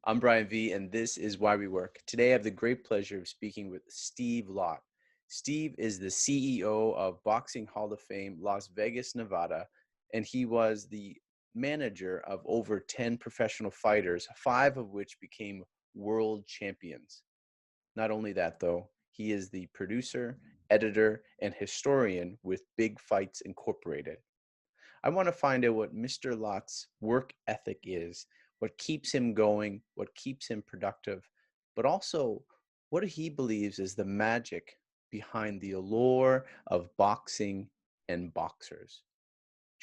I'm Brian V, and this is Why We Work. Today, I have the great pleasure of speaking with Steve.lott. Steve is the CEO of Boxing Hall of Fame, Las Vegas, Nevada, and he was the manager of over 10 professional fighters, 5 of which became world champions. Not only that, though, he is the producer, editor, and historian with Big Fights Incorporated. I want to find out what Mr. Lott's work ethic is, what keeps him going, what keeps him productive, but also what he believes is the magic behind the allure of boxing and boxers.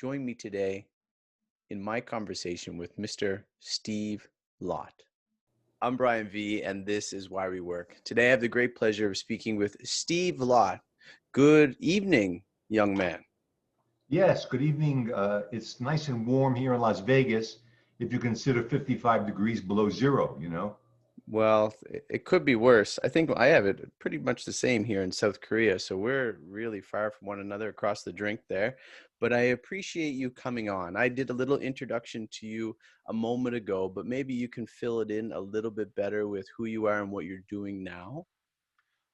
Join me today in my conversation with Mr. Steve Lott. I'm Brian V, and this is Why We Work. Today, I have the great pleasure of speaking with Steve Lott. Good evening, young man. Yes, good evening. It's nice and warm here in Las Vegas if you consider 55 degrees below zero. Well, it could be worse. I think I have it pretty much the same here in South Korea, so we're really far from one another across the drink there. But I appreciate you coming on. I did a little introduction to you a moment ago, but maybe you can fill it in a little bit better with who you are and what you're doing now.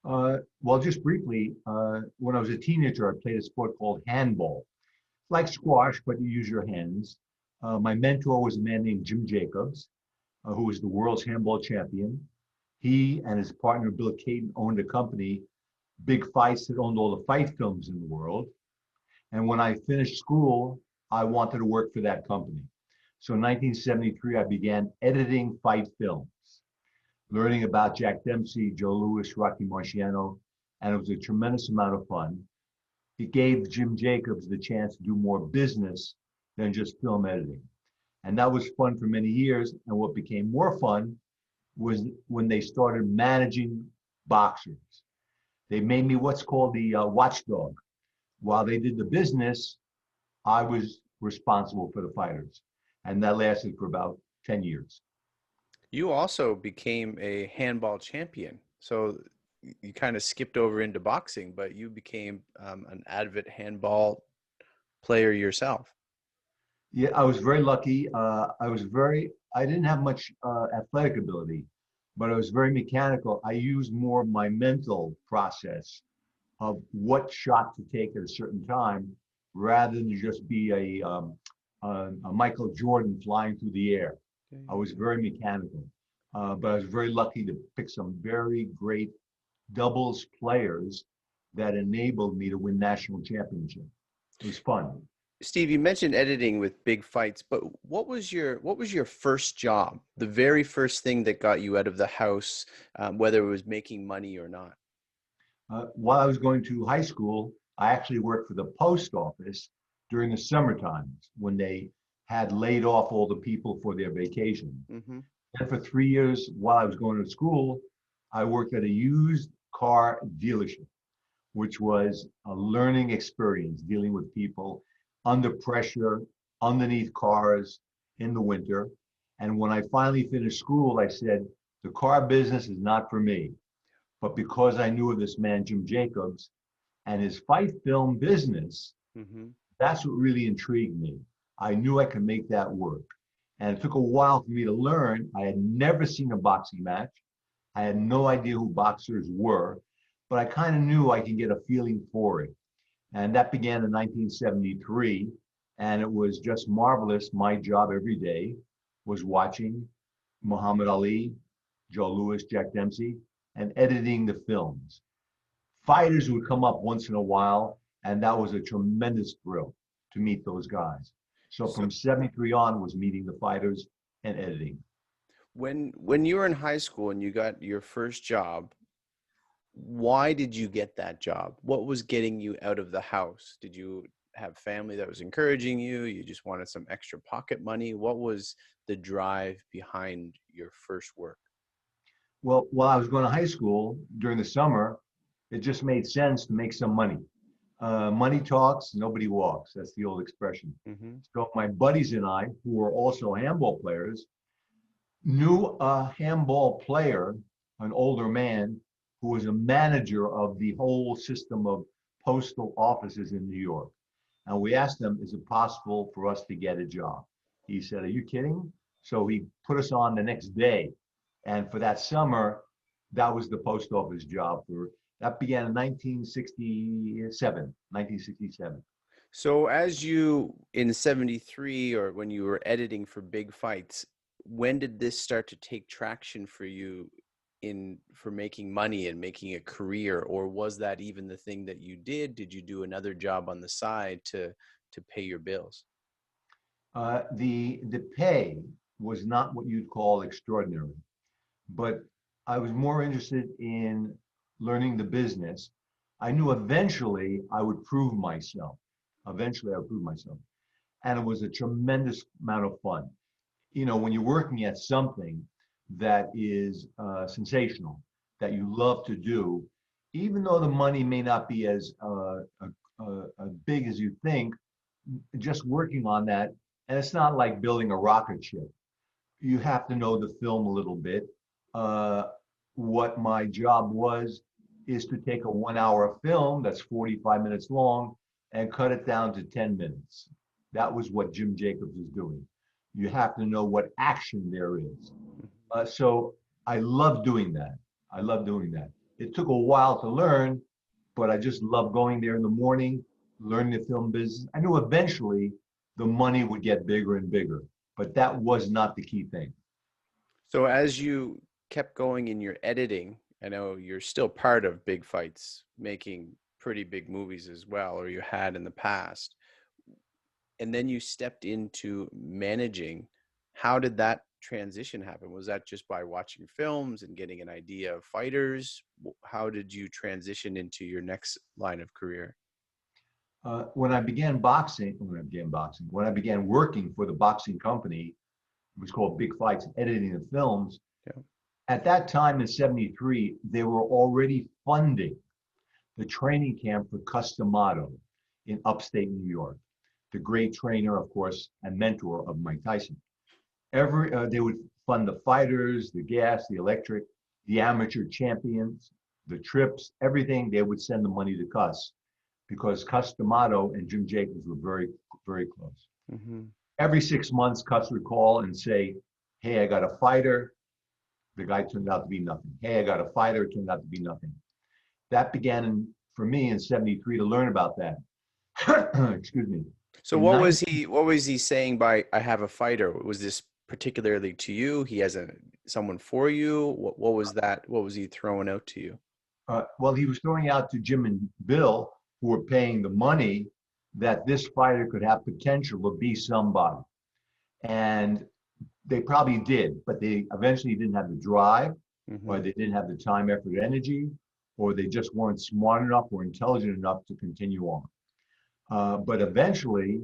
Well, just briefly, when I was a teenager, I played a sport called handball. Like squash, but you use your hands. My mentor was a man named Jim Jacobs, who was the world's handball champion. He and his partner, Bill Caton, owned a company, Big Fights, that owned all the fight films in the world. And when I finished school, I wanted to work for that company. So in 1973, I began editing fight films, learning about Jack Dempsey, Joe Louis, Rocky Marciano, and it was a tremendous amount of fun. It gave Jim Jacobs the chance to do more business than just film editing. And that was fun for many years. And what became more fun was when they started managing boxers. They made me what's called the watchdog. While they did the business, I was responsible for the fighters. And that lasted for about 10 years. You also became a handball champion. So you kind of skipped over into boxing, but you became an avid handball player yourself. Yeah, I was very lucky. I didn't have much athletic ability, but I was very mechanical. I used more of my mental process of what shot to take at a certain time rather than just be a Michael Jordan flying through the air. I was very mechanical, but I was very lucky to pick some very great doubles players that enabled me to win national championship. It was fun. Steve, you mentioned editing with Big Fights, but what was your first job? The very first thing that got you out of the house, whether it was making money or not. While I was going to high school, I actually worked for the post office during the summer times when they had laid off all the people for their vacation. Hmm. And for 3 years, while I was going to school, I worked at a used car dealership, which was a learning experience dealing with people under pressure, underneath cars in the winter. And when I finally finished school, I said, the car business is not for me. But because I knew of this man, Jim Jacobs, and his fight film business, Hmm. that's what really intrigued me. I knew I could make that work. And it took a while for me to learn. I had never seen a boxing match. I had no idea who boxers were, but I kind of knew I could get a feeling for it. And that began in 1973. And it was just marvelous. My job every day was watching Muhammad Ali, Joe Louis, Jack Dempsey, and editing the films. Fighters would come up once in a while, and that was a tremendous thrill to meet those guys. So So from 73 on was meeting the fighters and editing. when you were in high school and you got your first job, why did you get that job? What was getting you out of the house? Did you have family that was encouraging you? You just wanted some extra pocket money? What was the drive behind your first work? Well, while I was going to high school during the summer, it just made sense to make some money. Money talks, nobody walks. That's the old expression. Hmm. So my buddies and I, who were also handball players, knew a handball player, an older man, who was a manager of the whole system of postal offices in New York. And we asked him, is it possible for us to get a job? He said, are you kidding? So he put us on the next day. And for that summer, that was the post office job. That began in 1967. So as you in 73 or when you were editing for Big Fights, when did this start to take traction for you in for making money and making a career, or was that even the thing that you did? Did you do another job on the side to pay your bills? The pay was not what you'd call extraordinary, but I was more interested in learning the business. I knew eventually I would prove myself. Eventually, I would prove myself. And it was a tremendous amount of fun. You know, when you're working at something that is sensational, that you love to do, even though the money may not be as big as you think, just working on that, and it's not like building a rocket ship. You have to know the film a little bit. Uh, what my job was is to take a 1 hour film that's 45 minutes long and cut it down to 10 minutes. That was what Jim Jacobs was doing. You have to know what action there is. So I love doing that. I love doing that. It took a while to learn, but I just love going there in the morning, learning the film business. I knew eventually the money would get bigger and bigger, but that was not the key thing. So as you kept going in your editing, I know you're still part of Big Fights, making pretty big movies as well, or you had in the past. And then you stepped into managing. How did that transition happen? Was that just by watching films and getting an idea of fighters? How did you transition into your next line of career? When I began working for the boxing company, it was called Big Fights, editing the films. Yeah. At that time in 73, they were already funding the training camp for Customato in upstate New York, the great trainer, of course, and mentor of Mike Tyson. They would fund the fighters, the gas, the electric, the amateur champions, the trips, everything. They would send the money to Cuss because Customato and Jim Jacobs were very, very close. Mm-hmm. Every 6 months, Cuss would call and say, "Hey, I got a fighter." The guy turned out to be nothing. "Hey, I got a fighter." It turned out to be nothing. That began for me in 73 to learn about that. Excuse me. So what was he saying by "I have a fighter"? Was this particularly to you? He has someone for you? What was that? What was he throwing out to you? Well, he was throwing out to Jim and Bill, who were paying the money, that this fighter could have potential to be somebody. And they probably did, but they eventually didn't have the drive, Mm-hmm. or they didn't have the time, effort, energy, or they just weren't smart enough or intelligent enough to continue on. But eventually,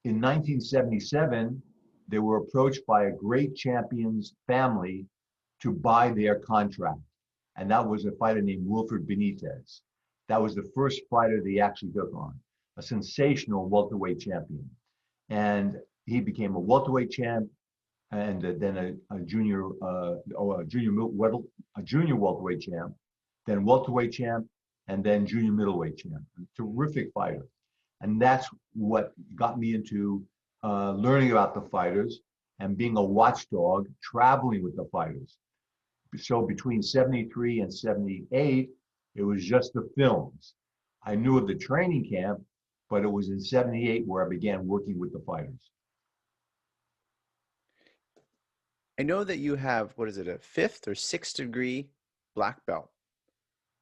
in 1977, they were approached by a great champion's family to buy their contract. And that was a fighter named Wilfred Benitez. That was the first fighter they actually took on, a sensational welterweight champion. And he became a welterweight champ, and then a junior welterweight champ, then welterweight champ, and then junior middleweight champ. A terrific fighter. And that's what got me into learning about the fighters and being a watchdog, traveling with the fighters. So between 73 and 78, it was just the films. I knew of the training camp, but it was in 78 where I began working with the fighters. I know that you have, what is it, a 5th or 6th degree black belt.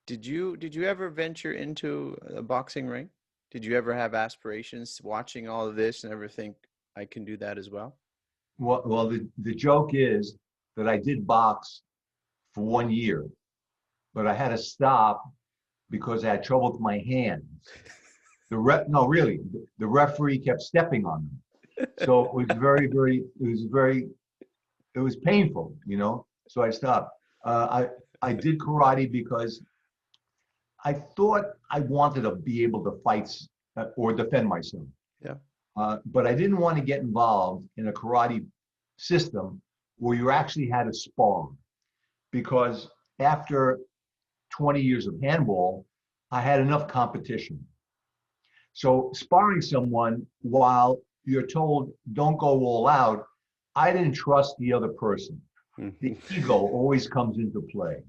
Did you ever venture into a boxing ring? Did you ever have aspirations watching all of this and ever think I can do that as well? Well, the joke is that I did box for 1 year, but I had to stop because I had trouble with my hands. No, really, the referee kept stepping on them. So it was it was painful, you know, so I stopped. I did karate because I thought I wanted to be able to fight or defend myself. Yeah. But I didn't want to get involved in a karate system where you actually had to spar, because after 20 years of handball, I had enough competition. So sparring someone while you're told don't go all out I didn't trust the other person. The Mhm. ego always comes into play.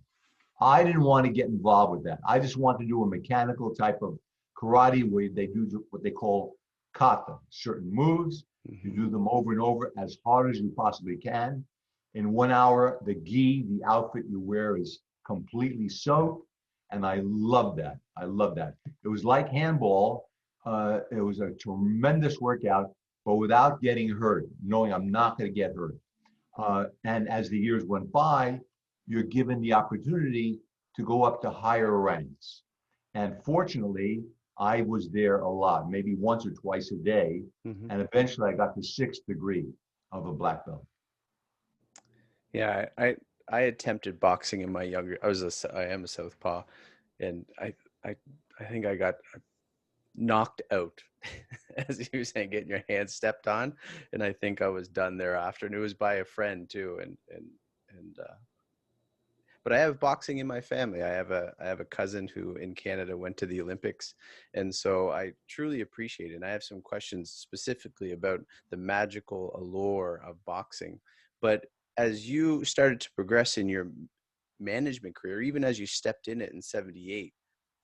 I didn't want to get involved with that. I just want to do a mechanical type of karate where they do what they call kata, certain moves. You Mhm. do them over and over as hard as you possibly can. In 1 hour, the gi, the outfit you wear, is completely soaked. And I love that. I love that. It was like handball. It was a tremendous workout, but without getting hurt, knowing I'm not going to get hurt. And as the years went by, you're given the opportunity to go up to higher ranks. And fortunately, I was there a lot, maybe once or twice a day. Mhm. And eventually I got the sixth degree of a black belt. Yeah, I attempted boxing in my younger. I am a southpaw, and I I think I got knocked out, as you were saying, getting your hand stepped on, and I think I was done thereafter. And it was by a friend too, and but I have boxing in my family. I have a cousin who in Canada went to the Olympics, and so I truly appreciate it. And I have some questions specifically about the magical allure of boxing. But as you started to progress in your management career, even as you stepped in it in '78,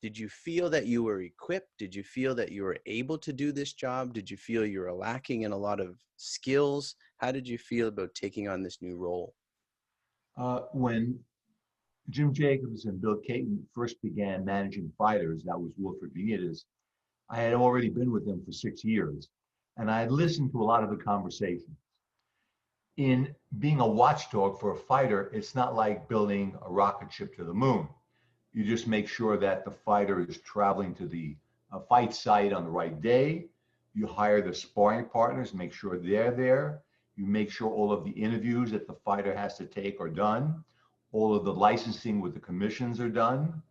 did you feel that you were equipped? Did you feel that you were able to do this job? Did you feel you were lacking in a lot of skills? How did you feel about taking on this new role? When Jim Jacobs and Bill Caton first began managing fighters, that was Wilfred Benitez, I had already been with them for 6 years, and I had listened to a lot of the conversations. In being a watchdog for a fighter, it's not like building a rocket ship to the moon. You just make sure that the fighter is traveling to the fight site on the right day. You hire the sparring partners, make sure they're there. You make sure all of the interviews that the fighter has to take are done. All of the licensing with the commissions are done.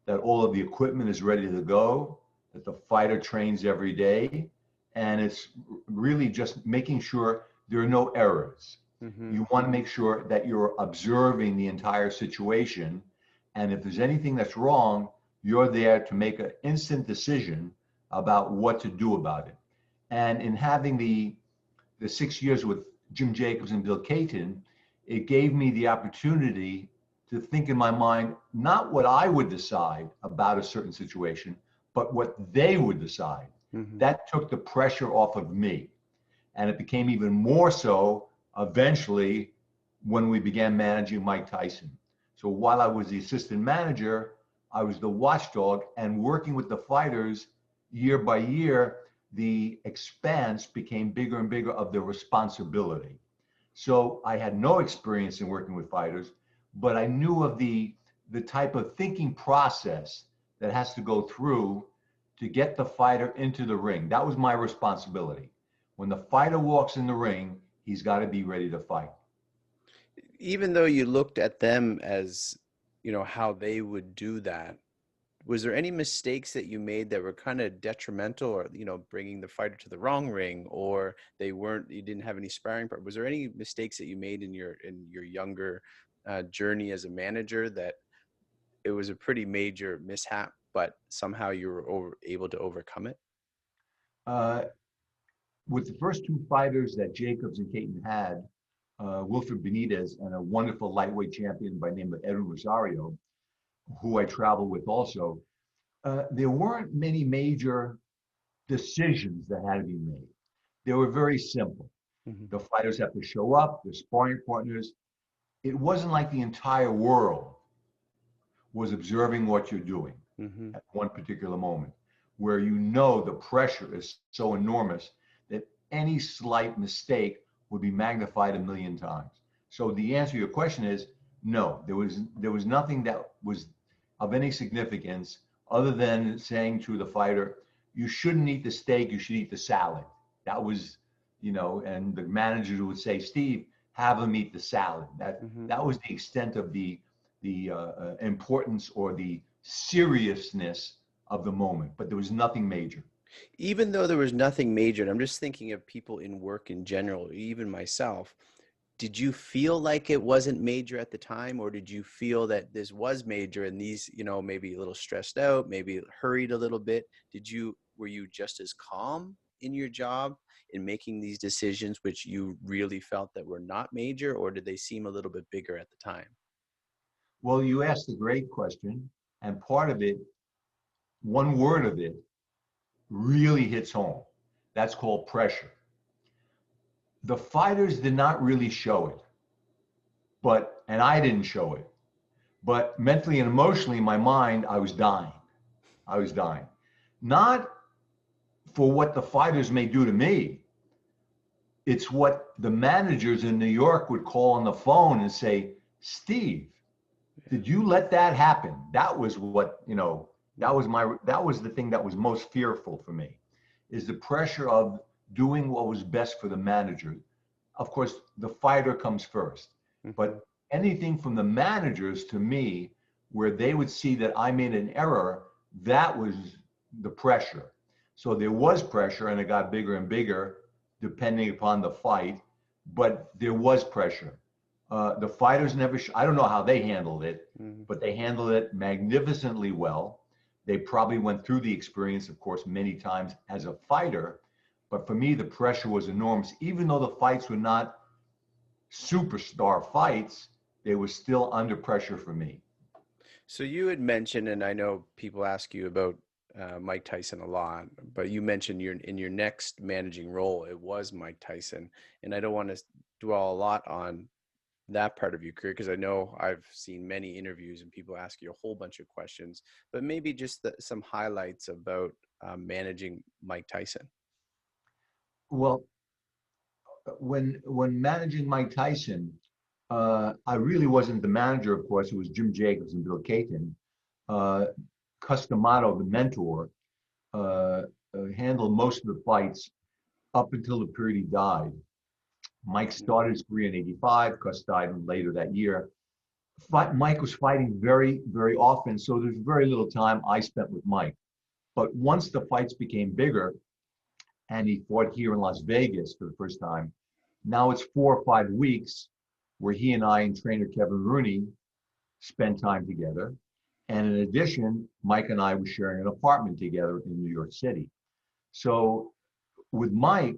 That all of the equipment is ready to go. That the fighter trains every day. And it's really just making sure there are no errors. Mm-hmm. You want to make sure that you're observing the entire situation, and if there's anything that's wrong, you're there to make an instant decision about what to do about it. And in having the 6 years with Jim Jacobs and Bill Caton, it gave me the opportunity to think in my mind, not what I would decide about a certain situation, but what they would decide. Mm-hmm. That took the pressure off of me. And it became even more so eventually when we began managing Mike Tyson. So while I was the assistant manager, I was the watchdog, and working with the fighters year by year, the expanse became bigger and bigger of the responsibility. So I had no experience in working with fighters, but I knew of the type of thinking process that has to go through to get the fighter into the ring. That was my responsibility. When the fighter walks in the ring, he's got to be ready to fight. Even though you looked at them as, how they would do that, was there any mistakes that you made that were kind of detrimental, or, bringing the fighter to the wrong ring, or you didn't have any sparring part? Was there any mistakes that you made in your younger journey as a manager that it was a pretty major mishap, but somehow you were able to overcome it? Uh, with the first two fighters that Jacobs and Caton had, Wilfred Benitez and a wonderful lightweight champion by the name of Edwin Rosario, who I traveled with also, there weren't many major decisions that had to be made. They were very simple. Mm-hmm. The fighters have to show up, the sparring partners. It wasn't like the entire world was observing what you're doing Mm-hmm. at one particular moment, where you know the pressure is so enormous that any slight mistake would be magnified a million times. So the answer to your question is no, there was nothing that was of any significance other than saying to the fighter, you shouldn't eat the steak, you should eat the salad. That was, and the manager would say, Steve, have them eat the salad. That Mm-hmm. that was the extent of the importance or the seriousness of the moment, but there was nothing major. Even though there was nothing major, and I'm just thinking of people in work in general, even myself, did you feel like it wasn't major at the time, or did you feel that this was major and these, maybe a little stressed out, maybe hurried a little bit? Were you just as calm in your job? in making these decisions, which you really felt that were not major, or did they seem a little bit bigger at the time? Well, you asked a great question, and part of it, one word of it, really hits home. That's called pressure. The fighters did not really show it, and I didn't show it. But mentally and emotionally, in my mind, I was dying. I was dying. Not for what the fighters may do to me. It's what the managers in New York would call on the phone and say, Steve, did you let that happen? That was what, that was the thing that was most fearful for me, is the pressure of doing what was best for the manager. Of course, the fighter comes first, but anything from the managers to me, where they would see that I made an error, that was the pressure. So there was pressure, and it got bigger and bigger depending upon the fight, but there was pressure. The fighters never, I don't know how they handled it, but they handled it magnificently well. They probably went through the experience, of course, many times as a fighter, but for me, the pressure was enormous. Even though the fights were not superstar fights, they were still under pressure for me. So you had mentioned, and I know people ask you about Mike Tyson a lot, but you mentioned in your next managing role, it was Mike Tyson. And I don't want to dwell a lot on that part of your career, because I know I've seen many interviews and people ask you a whole bunch of questions, but maybe just some highlights about managing Mike Tyson. Well, when managing Mike Tyson, I really wasn't the manager, of course. It was Jim Jacobs and Bill Caton. Customato, the mentor, handled most of the fights up until the period he died. Mike started his career in '85. Cus died later that year. Mike was fighting very, very often, so there's very little time I spent with Mike. But once the fights became bigger, and he fought here in Las Vegas for the first time, now it's 4 or 5 weeks where he and I and trainer Kevin Rooney spend time together. And in addition, Mike and I were sharing an apartment together in New York City. So with Mike,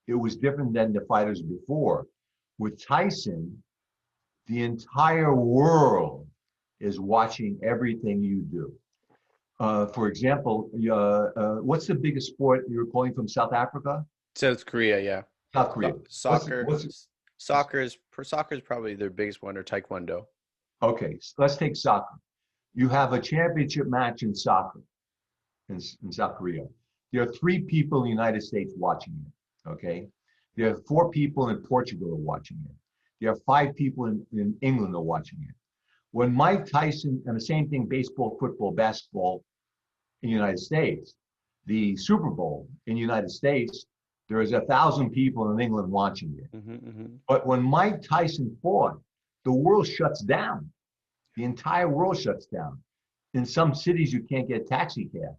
it was different than the fighters before. With Tyson, the entire world is watching everything you do. For example, what's the biggest sport? You're calling from South Africa? South Korea, yeah. South Korea. Soccer. Soccer is probably their biggest one, or taekwondo. Okay, so let's take soccer. You have a championship match in soccer in South Korea. There are 3 people in the United States watching it, okay? There are 4 people in Portugal watching it. There are 5 people in England are watching it. When Mike Tyson, and the same thing, baseball, football, basketball in the United States, the Super Bowl in the United States, there is 1,000 people in England watching it. But when Mike Tyson fought, the world shuts down. The entire world shuts down. In some cities, you can't get taxi cabs.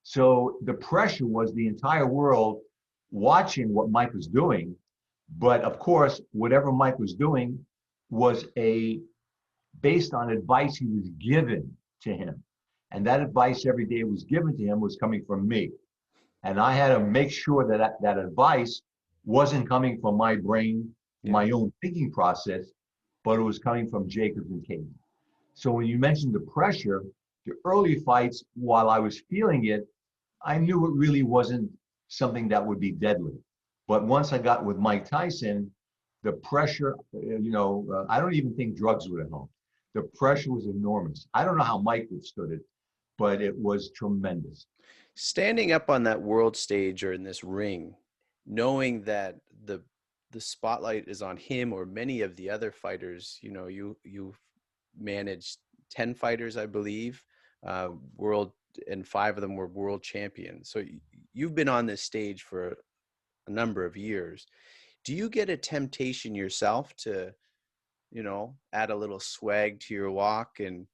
So the pressure was the entire world watching what Mike was doing. But of course, whatever Mike was doing was based on advice he was given to him. And that advice every day was given to him was coming from me. And I had to make sure that advice wasn't coming from my brain, my own thinking process, but it was coming from Jacobs and Caton. So when you mentioned the pressure, the early fights, while I was feeling it, I knew it really wasn't something that would be deadly. But once I got with Mike Tyson, the pressure, I don't even think drugs would have helped. The pressure was enormous. I don't know how Mike withstood it, but it was tremendous. Standing up on that world stage or in this ring, knowing that the spotlight is on him or many of the other fighters, you managed 10 fighters, I believe, world, and 5 of them were world champions. So you've been on this stage for a number of years. Do you get a temptation yourself to, add a little swag to your walk and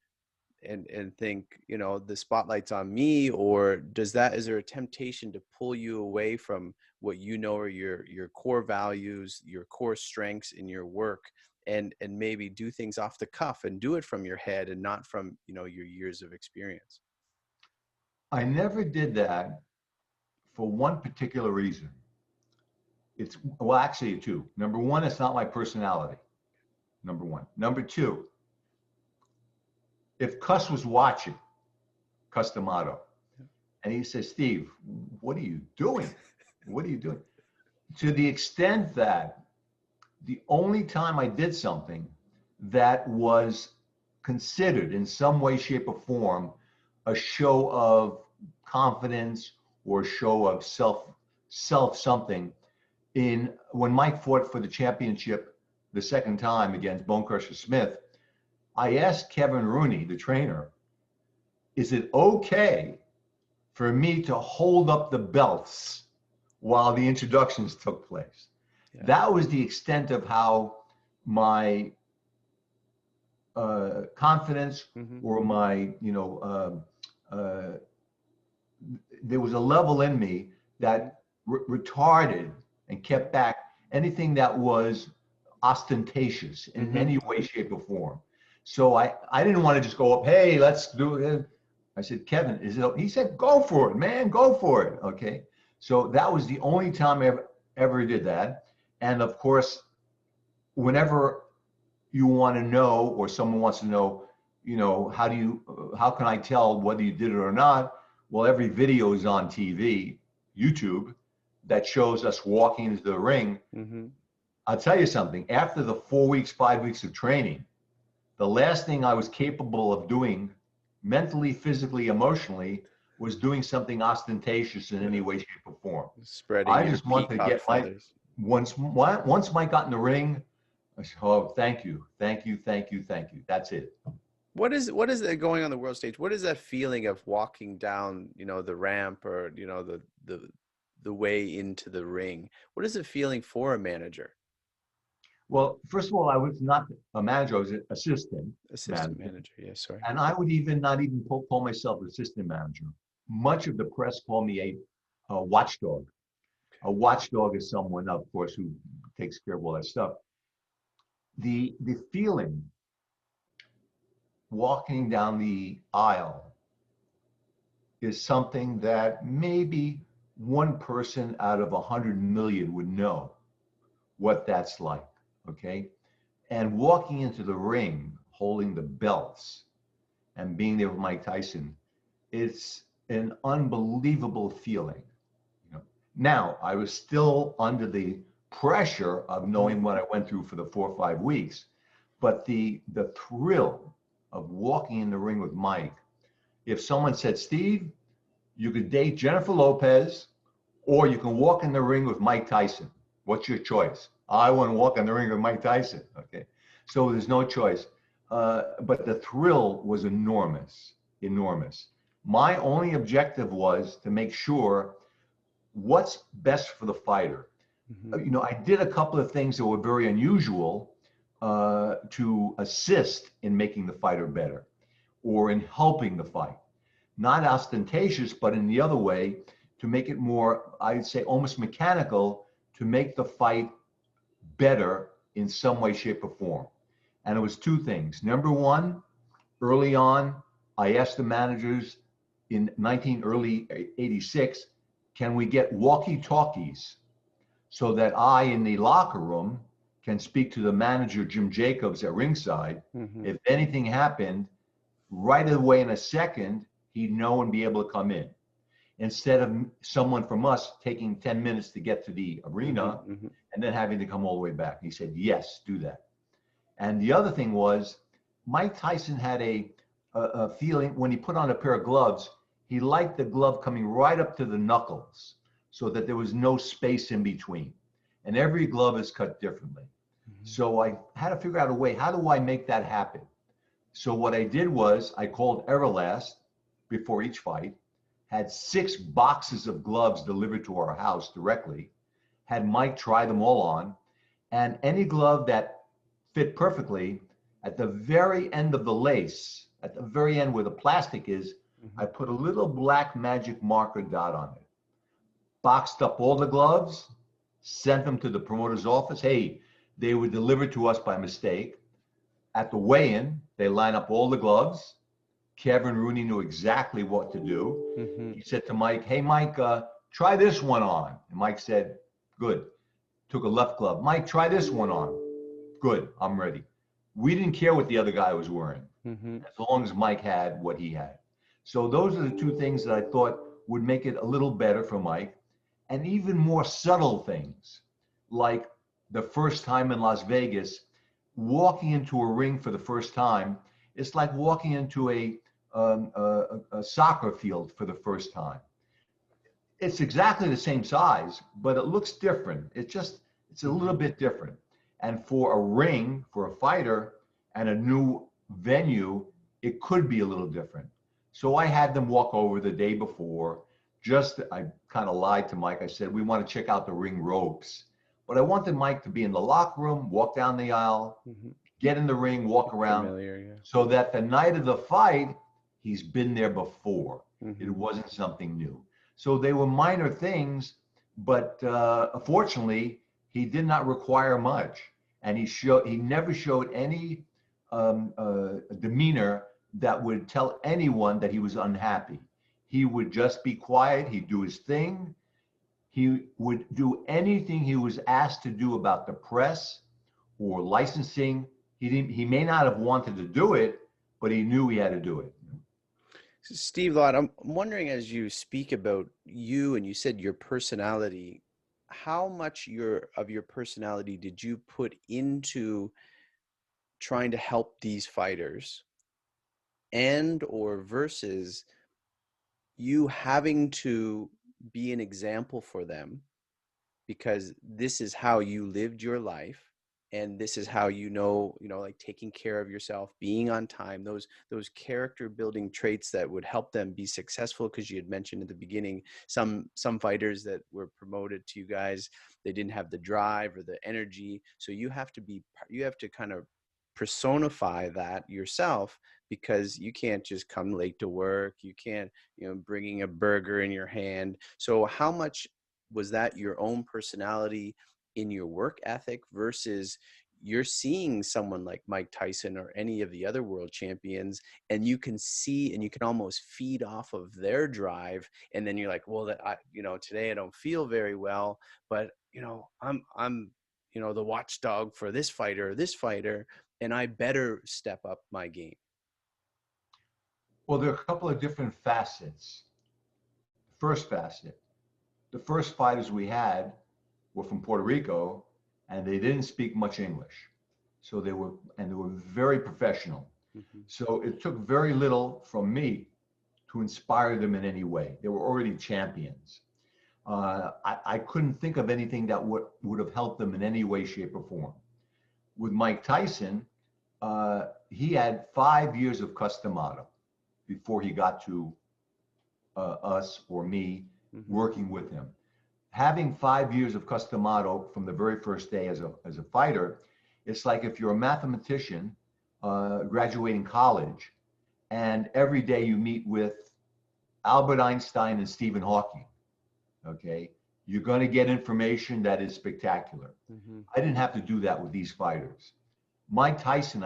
think, the spotlight's on me? Or is there a temptation to pull you away from what are your core values, your core strengths in your work, and maybe do things off the cuff and do it from your head and not from, your years of experience? I never did that for one particular reason. It's, well, actually two. Number one, it's not my personality. Number one. Number two, if Cuss was watching, Cuss D'Amato, and he says, Steve, what are you doing? What are you doing? To the extent that the only time I did something that was considered in some way, shape, or form a show of confidence or show of self something, in when Mike fought for the championship the second time against Bone Crusher Smith, I asked Kevin Rooney, the trainer, is it okay for me to hold up the belts while the introductions took place? Yeah. That was the extent of how my confidence or my, there was a level in me that retarded and kept back anything that was ostentatious in any way, shape, or form. So I didn't want to just go up, hey, let's do it. I said, Kevin, is it? He said, go for it, man, go for it. Okay. So that was the only time I ever did that. And of course, whenever you want to know, or someone wants to know, how can I tell whether you did it or not? Well, every video is on TV, YouTube, that shows us walking into the ring. I'll tell you something, after the 4 weeks, 5 weeks of training, the last thing I was capable of doing mentally, physically, emotionally was doing something ostentatious in any way, shape, or form. Spreading I just wanted to get feathers. Once Mike got in the ring, I said, oh, thank you. That's it. What is that going on the world stage? What is that feeling of walking down, the ramp, or, the way into the ring? What is it feeling for a manager? Well, first of all, I was not a manager. I was an assistant manager. Yeah, sorry. And I would not even call myself assistant manager. Much of the press called me a watchdog. A watchdog is someone, of course, who takes care of all that stuff. The feeling walking down the aisle is something that maybe one person out of 100 million would know what that's like, okay? And walking into the ring, holding the belts and being there with Mike Tyson, it's an unbelievable feeling. Now, I was still under the pressure of knowing what I went through for the 4 or 5 weeks, but the thrill of walking in the ring with Mike. If someone said, Steve, you could date Jennifer Lopez, or you can walk in the ring with Mike Tyson. What's your choice? I want to walk in the ring with Mike Tyson. Okay, so there's no choice. But the thrill was enormous. My only objective was to make sure what's best for the fighter. I did a couple of things that were very unusual to assist in making the fighter better or in helping the fight. Not ostentatious, but in the other way, to make it more, I'd say, almost mechanical, to make the fight better in some way, shape, or form. And it was two things. Number one, early on, I asked the managers in early 86, can we get walkie-talkies so that I, in the locker room, can speak to the manager, Jim Jacobs, at ringside. If anything happened, right away in a second, he'd know and be able to come in. Instead of someone from us taking 10 minutes to get to the arena and then having to come all the way back. He said, yes, do that. And the other thing was, Mike Tyson had a feeling when he put on a pair of gloves, he liked the glove coming right up to the knuckles so that there was no space in between. And every glove is cut differently. So I had to figure out a way, how do I make that happen? So what I did was I called Everlast before each fight, had 6 boxes of gloves delivered to our house directly, had Mike try them all on, and any glove that fit perfectly, at the very end of the lace, at the very end where the plastic is, I put a little black magic marker dot on it. Boxed up all the gloves, sent them to the promoter's office. Hey, they were delivered to us by mistake. At the weigh-in, they line up all the gloves. Kevin Rooney knew exactly what to do. He said to Mike, hey, Mike, try this one on. And Mike said, good. took a left glove. Mike, try this one on. Good, I'm ready. We didn't care what the other guy was wearing, as long as Mike had what he had. So those are the two things that I thought would make it a little better for Mike. And even more subtle things, like the first time in Las Vegas, walking into a ring for the first time, it's like walking into a soccer field for the first time. It's exactly the same size, but it looks different. It's a little bit different. And for a ring, for a fighter, and a new venue, it could be a little different. So I had them walk over the day before. I kind of lied to Mike. I said, we want to check out the ring ropes. But I wanted Mike to be in the locker room, walk down the aisle, get in the ring, walk around, so that the night of the fight, he's been there before. It wasn't something new. So they were minor things, but fortunately, he did not require much. And he never showed any demeanor that would tell anyone that he was unhappy. He would just be quiet. He'd do his thing. He would do anything he was asked to do about the press or licensing. He may not have wanted to do it, but he knew he had to do it. Steve Lott, I'm wondering, as you speak about you and you said your personality, how much of your personality did you put into trying to help these fighters, and or versus you having to be an example for them because this is how you lived your life and this is how like taking care of yourself, being on time, those character building traits that would help them be successful? Because you had mentioned at the beginning some fighters that were promoted to you guys, they didn't have the drive or the energy, so you have to kind of personify that yourself, because you can't just come late to work, you can't bringing a burger in your hand. So how much was that your own personality in your work ethic versus you're seeing someone like Mike Tyson or any of the other world champions, and you can see and you can almost feed off of their drive, and then you're like, well, today I don't feel very well, but I'm the watchdog for this fighter, and I better step up my game? Well, there are a couple of different facets. First facet, the first fighters we had were from Puerto Rico, and they didn't speak much English. So they were very professional. So it took very little from me to inspire them in any way. They were already champions. I couldn't think of anything that would have helped them in any way, shape, or form. With Mike Tyson, he had 5 years of customado before he got to us or me working with him. Having 5 years of customado from the very first day as a fighter, it's like if you're a mathematician graduating college, and every day you meet with Albert Einstein and Stephen Hawking. Okay, you're going to get information that is spectacular. I didn't have to do that with these fighters. Mike Tyson,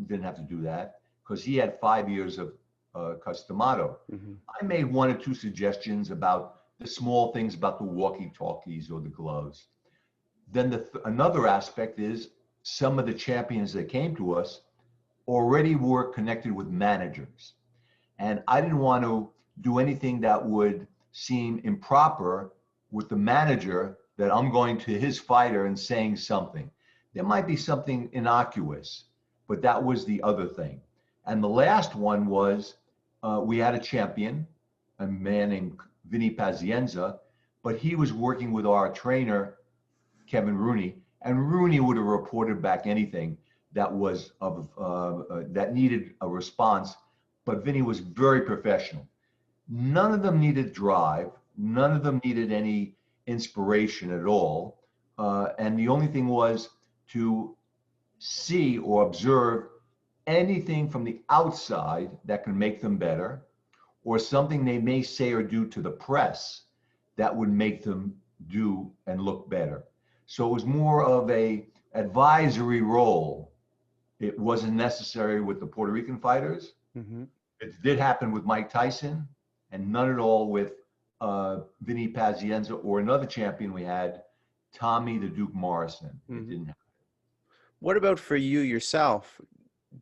didn't have to do that because he had 5 years of customado. I made one or two suggestions about the small things about the walkie-talkies or the gloves. Then another aspect is some of the champions that came to us already were connected with managers. And I didn't want to do anything that would seem improper with the manager, that I'm going to his fighter and saying something. There might be something innocuous, but that was the other thing. And the last one was we had a champion, a man named Vinny Pazienza, but he was working with our trainer, Kevin Rooney, and Rooney would have reported back anything that was that needed a response, but Vinny was very professional. None of them needed drive. None of them needed any inspiration at all. And the only thing was to see or observe anything from the outside that can make them better, or something they may say or do to the press that would make them do and look better. So it was more of a advisory role. It wasn't necessary with the Puerto Rican fighters. It did happen with Mike Tyson, and none at all with Vinny Pazienza or another champion we had, Tommy the Duke Morrison. It Hmm. didn't happen. What about for you yourself?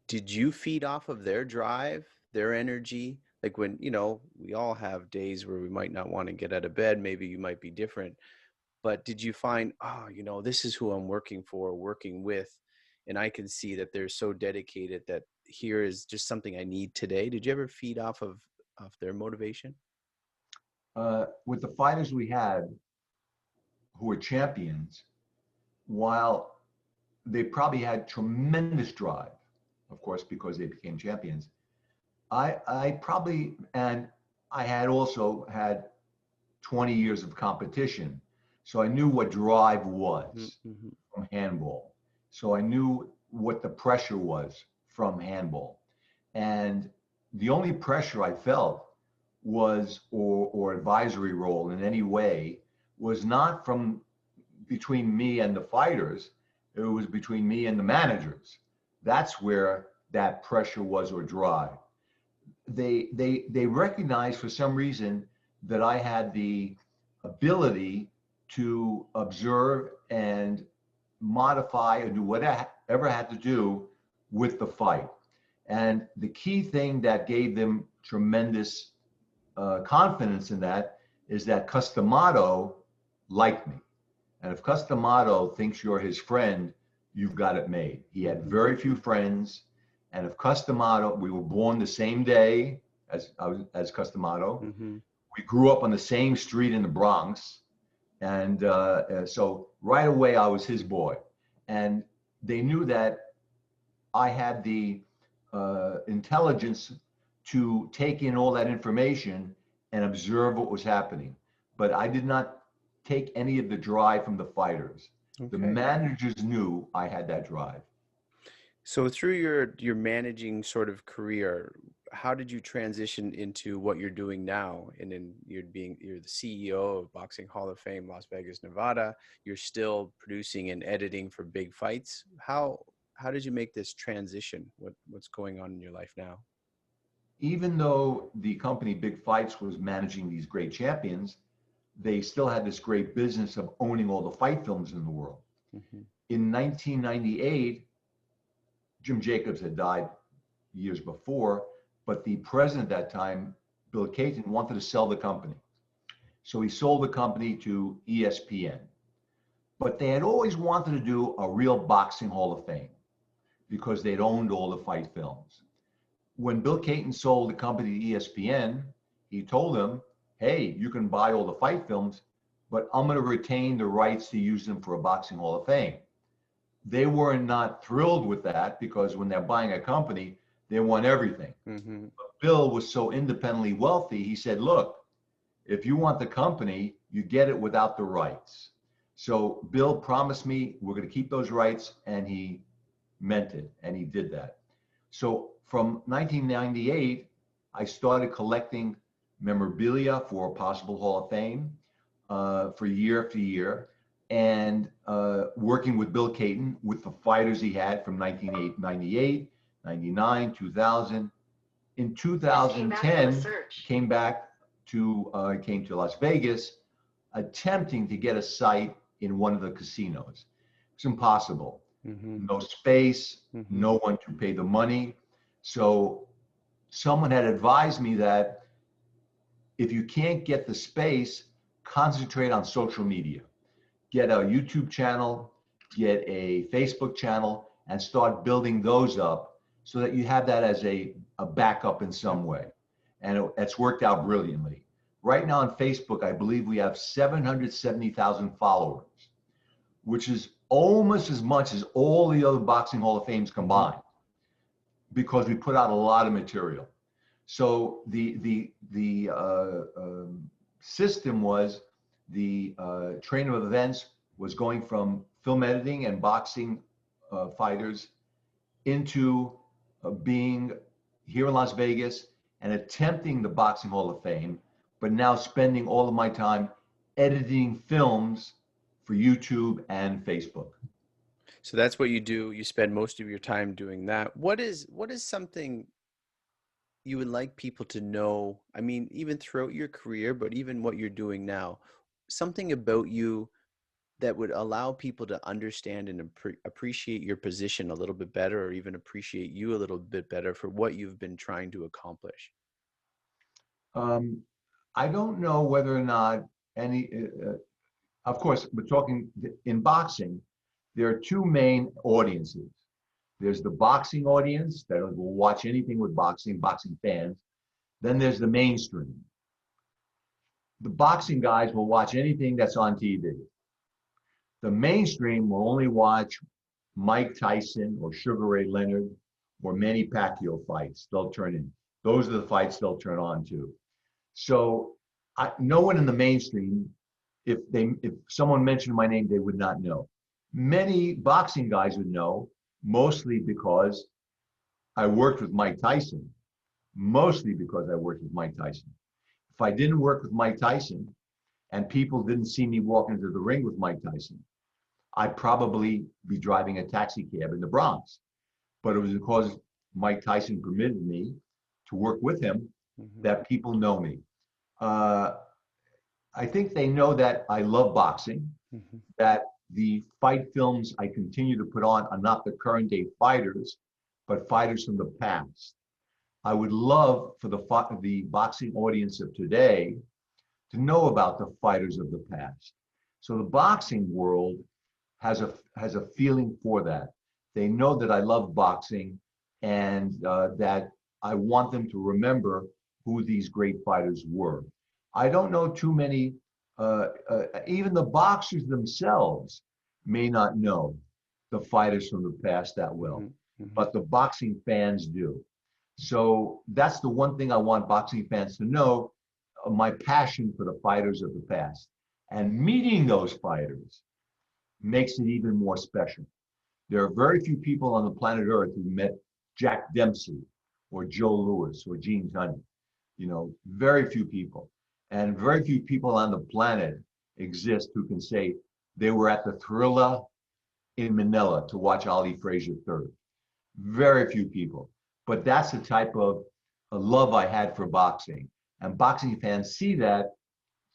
Did you feed off of their drive, their energy? Like when, we all have days where we might not want to get out of bed, maybe you might be different, but did you find, oh, this is who I'm working for, working with, and I can see that they're so dedicated that here is just something I need today? Did you ever feed off their motivation? With the fighters we had who were champions, while they probably had tremendous drive, of course, because they became champions, I probably, and I had also had 20 years of competition. So I knew what drive was Mm-hmm. from handball. So I knew what the pressure was from handball. And the only pressure I felt was, or advisory role in any way, was not from between me and the fighters. It was between me and the managers. That's where that pressure was, or drive. They recognized for some reason that I had the ability to observe and modify and do whatever I had to do with the fight. And the key thing that gave them tremendous confidence in that is that Customato liked me. And if Customato thinks you're his friend, you've got it made. He had very few friends. And if Customato, we were born the same day as Customato. Mm-hmm. We grew up on the same street in the Bronx. And so right away, I was his boy. And they knew that I had the intelligence to take in all that information and observe what was happening. But I did not take any of the drive from the fighters. The Okay. managers knew I had that drive. So through your managing sort of career, how did you transition into what you're doing now? And then you're the CEO of Boxing Hall of Fame, Las Vegas, Nevada. You're still producing and editing for big fights. How did you make this transition? What's going on in your life now? Even though the company Big Fights was managing these great champions, they still had this great business of owning all the fight films in the world. Mm-hmm. In 1998, Jim Jacobs had died years before, but the president at that time, Bill Caton, wanted to sell the company. So he sold the company to ESPN. But they had always wanted to do a real boxing Hall of Fame because they'd owned all the fight films. When Bill Caton sold the company to ESPN, he told them, hey, you can buy all the fight films, but I'm going to retain the rights to use them for a boxing Hall of Fame. They were not thrilled with that because when they're buying a company, they want everything. Mm-hmm. But Bill was so independently wealthy, he said, look, if you want the company, you get it without the rights. So Bill promised me we're going to keep those rights, and he meant it, and he did that. So from 1998, I started collecting memorabilia for possible Hall of Fame for year after year, and working with Bill Caton with the fighters he had from 1998, 99, 2000. In 2010, came to Las Vegas, attempting to get a site in one of the casinos. It's impossible. Mm-hmm. No space, Mm-hmm. no one to pay the money. So someone had advised me that if you can't get the space, concentrate on social media. Get a YouTube channel, get a Facebook channel, and start building those up so that you have that as a backup in some way. And it's worked out brilliantly. Right now on Facebook, I believe we have 770,000 followers, which is almost as much as all the other Boxing Hall of Fames combined, because we put out a lot of material. So the system was the trainer of events was going from film editing and boxing fighters into being here in Las Vegas and attempting the Boxing Hall of Fame, but now spending all of my time editing films for YouTube and Facebook. So that's what you do. You spend most of your time doing that. What is something you would like people to know? I mean, even throughout your career, but even what you're doing now, something about you that would allow people to understand and appreciate your position a little bit better, or even appreciate you a little bit better for what you've been trying to accomplish? Um, I don't know whether or not any, of course, we're talking in boxing, there are two main audiences. There's the boxing audience that will watch anything with boxing, boxing fans. Then there's the mainstream. The boxing guys will watch anything that's on TV. The mainstream will only watch Mike Tyson or Sugar Ray Leonard or Manny Pacquiao fights. They'll turn in. Those are the fights they'll turn on to. So no one in the mainstream, if someone mentioned my name, they would not know. Many boxing guys would know, mostly because I worked with Mike Tyson. Mostly because I worked with Mike Tyson. If I didn't work with Mike Tyson and people didn't see me walk into the ring with Mike Tyson, I'd probably be driving a taxi cab in the Bronx. But it was because Mike Tyson permitted me to work with him that people know me. I think they know that I love boxing, that the fight films I continue to put on are not the current day fighters, but fighters from the past. I would love for the boxing audience of today to know about the fighters of the past. So the boxing world has a feeling for that. They know that I love boxing, and that I want them to remember who these great fighters were. I don't know too many, even the boxers themselves may not know the fighters from the past that well, but the boxing fans do. So that's the one thing I want boxing fans to know, my passion for the fighters of the past. And meeting those fighters makes it even more special. There are very few people on the planet Earth who met Jack Dempsey or Joe Louis or Gene Tunney. You know, very few people. And very few people on the planet exist who can say they were at the Thrilla in Manila to watch Ali Frazier III. Very few people. But that's the type of love I had for boxing. And boxing fans see that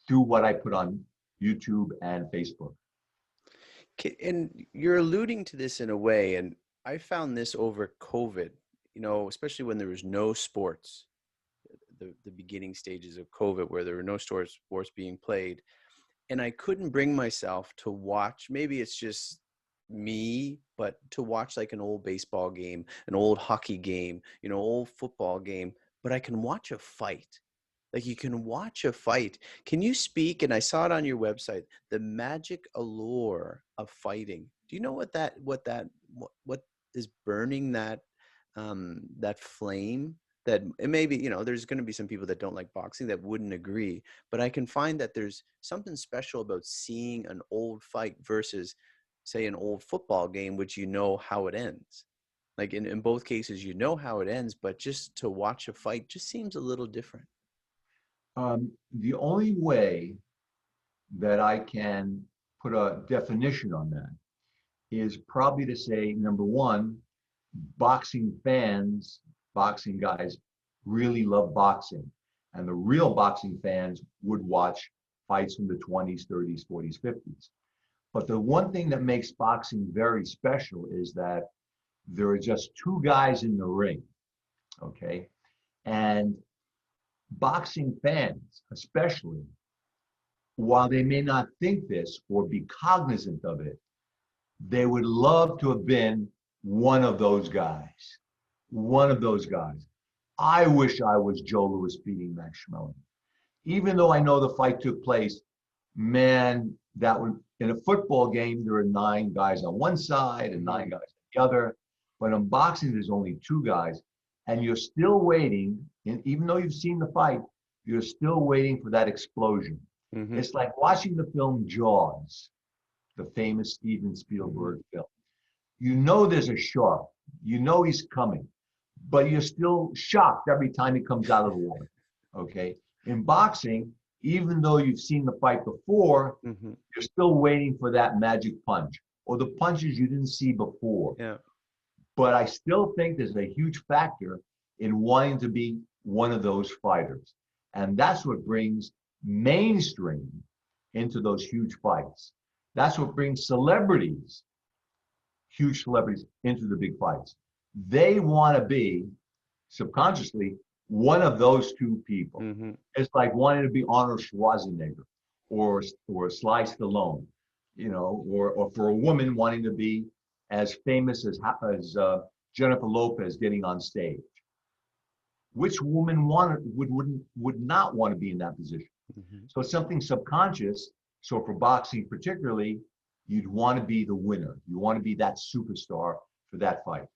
through what I put on YouTube and Facebook. And you're alluding to this in a way, and I found this over COVID, you know, especially when there was no sports, the beginning stages of COVID, where there were no sports being played. And I couldn't bring myself to watch, maybe it's just me, but to watch like an old baseball game, an old hockey game, you know, old football game, but I can watch a fight. Like you can watch a fight. Can you speak? And I saw it on your website, the magic allure of fighting. Do you know what is burning that flame? That it may be, you know, there's going to be some people that don't like boxing that wouldn't agree, but I can find that there's something special about seeing an old fight versus, say, an old football game, which you know how it ends. Like in both cases, you know how it ends, but just to watch a fight just seems a little different. The only way that I can put a definition on that is probably to say, number one, boxing fans, boxing guys really love boxing. And the real boxing fans would watch fights from the 20s, 30s, 40s, 50s. But the one thing that makes boxing very special is that there are just two guys in the ring, okay? And boxing fans, especially, while they may not think this or be cognizant of it, they would love to have been one of those guys. One of those guys. I wish I was Joe Louis beating Max Schmeling. Even though I know the fight took place, man, that would, in a football game, there are 9 guys on one side and 9 guys on the other. But in boxing, there's only 2 guys. And you're still waiting, and even though you've seen the fight, you're still waiting for that explosion. It's like watching the film Jaws, the famous Steven Spielberg film. You know there's a shark. You know he's coming, but you're still shocked every time he comes out of the water, okay? In boxing, even though you've seen the fight before, you're still waiting for that magic punch or the punches you didn't see before. Yeah. But I still think there's a huge factor in wanting to be one of those fighters. And that's what brings mainstream into those huge fights. That's what brings celebrities, huge celebrities, into the big fights. They want to be, subconsciously, one of those two people. Mm-hmm. It's like wanting to be Arnold Schwarzenegger or Sly Stallone, you know, or for a woman wanting to be as famous as Jennifer Lopez getting on stage. Which woman would not want to be in that position? Mm-hmm. So it's something subconscious. So for boxing particularly, you'd want to be the winner. You want to be that superstar for that fight.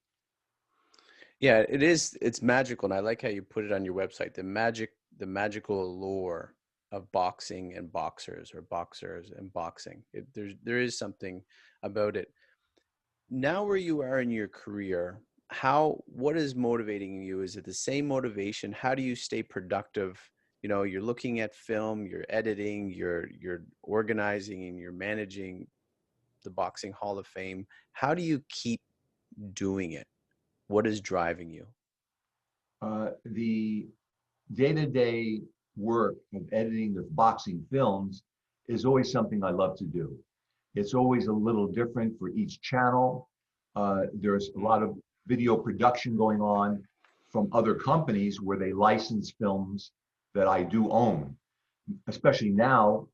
Yeah, it is. It's magical, and I like how you put it on your website. The magical allure of boxing and boxers, or boxers and boxing. There is something about it. Now, where you are in your career, what is motivating you? Is it the same motivation? How do you stay productive? You know, you're looking at film, you're editing, you're organizing, and you're managing the Boxing Hall of Fame. How do you keep doing it? What is driving you? The day-to-day work of editing the boxing films is always something I love to do. It's always a little different for each channel. There's a lot of video production going on from other companies where they license films that I do own, especially now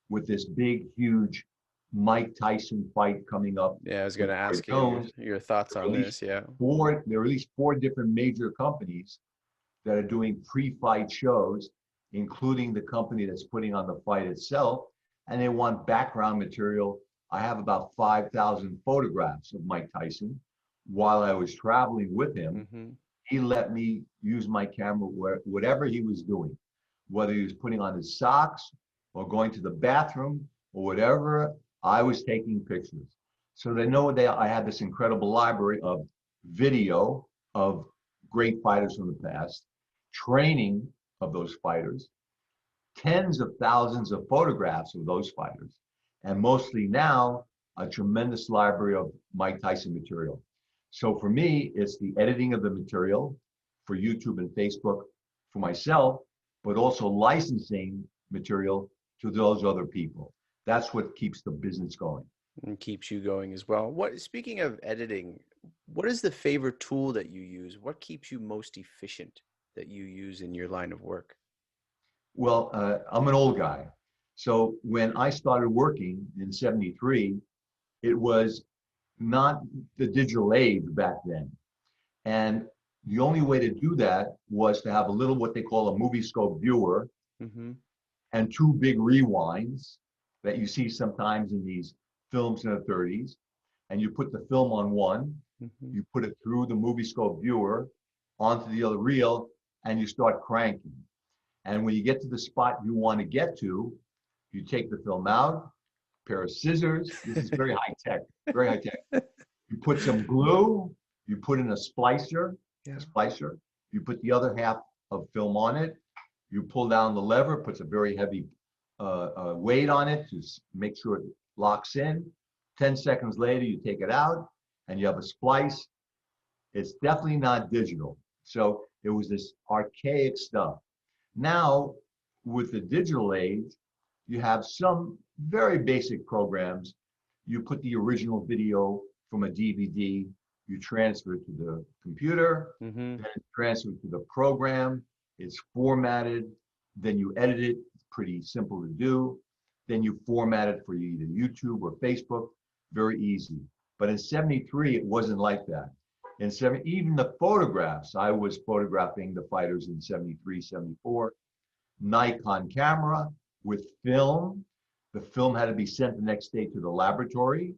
with this big, huge Mike Tyson fight coming up. Yeah, I was going to ask you Jones, your thoughts on this. Yeah. there are at least four different major companies that are doing pre-fight shows, including the company that's putting on the fight itself, and they want background material. I have about 5,000 photographs of Mike Tyson. While I was traveling with him, Mm-hmm. he let me use my camera whatever he was doing, whether he was putting on his socks or going to the bathroom or whatever, I was taking pictures. So they know that I had this incredible library of video of great fighters from the past, training of those fighters, tens of thousands of photographs of those fighters, and mostly now a tremendous library of Mike Tyson material. So for me, it's the editing of the material for YouTube and Facebook for myself, but also licensing material to those other people. That's what keeps the business going. And keeps you going as well. Speaking of editing, what is the favorite tool that you use? What keeps you most efficient that you use in your line of work? Well, I'm an old guy. So when I started working in 73, it was not the digital age back then. And the only way to do that was to have a little, what they call a movie scope viewer, Mm-hmm. and two big rewinds that you see sometimes in these films in the 30s. And you put the film on one, Mm-hmm. you put it through the movie scope viewer onto the other reel, and you start cranking. And when you get to the spot you want to get to, you take the film out, pair of scissors. This is very high tech, very high tech. You put some glue, you put in a splicer, Yeah. you put the other half of film on it, you pull down the lever, puts a very heavy weight on it to make sure it locks in. 10 seconds later, you take it out and you have a splice. It's definitely not digital. So it was this archaic stuff. Now, with the digital age, you have some very basic programs. You put the original video from a DVD, you transfer it to the computer, Mm-hmm. then it's transferred to the program, it's formatted, then you edit it, it's pretty simple to do. Then you format it for either YouTube or Facebook, very easy. But in 73, it wasn't like that. In 70, even the photographs, I was photographing the fighters in 73, 74, Nikon camera with film. The film had to be sent the next day to the laboratory.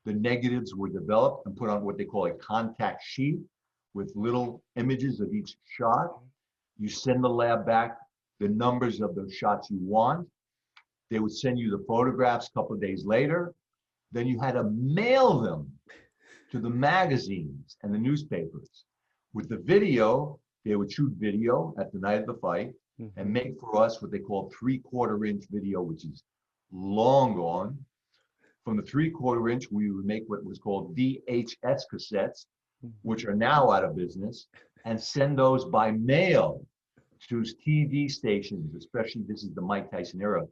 The negatives were developed and put on what they call a contact sheet with little images of each shot. You send the lab back the numbers of the shots you want. They would send you the photographs a couple of days later. Then you had to mail them to the magazines and the newspapers. With the video, they would shoot video at the night of the fight and make for us what they call 3/4 inch video, which is long gone. From the 3/4 inch, we would make what was called VHS cassettes, which are now out of business, and send those by mail to TV stations, especially this is the Mike Tyson era.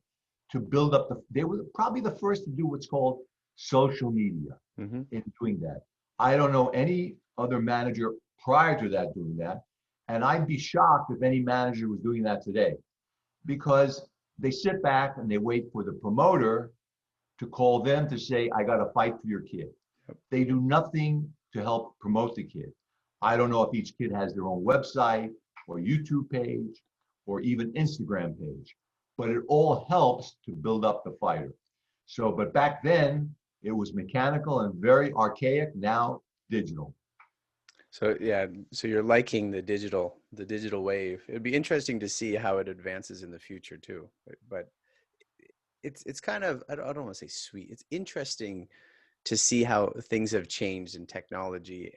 to build up they were probably the first to do what's called social media Mm-hmm. in doing that. I don't know any other manager prior to that doing that. And I'd be shocked if any manager was doing that today, because they sit back and they wait for the promoter to call them to say, I got to fight for your kid. They do nothing to help promote the kid. I don't know if each kid has their own website or YouTube page or even Instagram page, but it all helps to build up the fighter. So, but back then it was mechanical and very archaic, now digital. So yeah, so you're liking the digital wave. It'd be interesting to see how it advances in the future too. But it's kind of, I don't want to say sweet. It's interesting to see how things have changed in technology,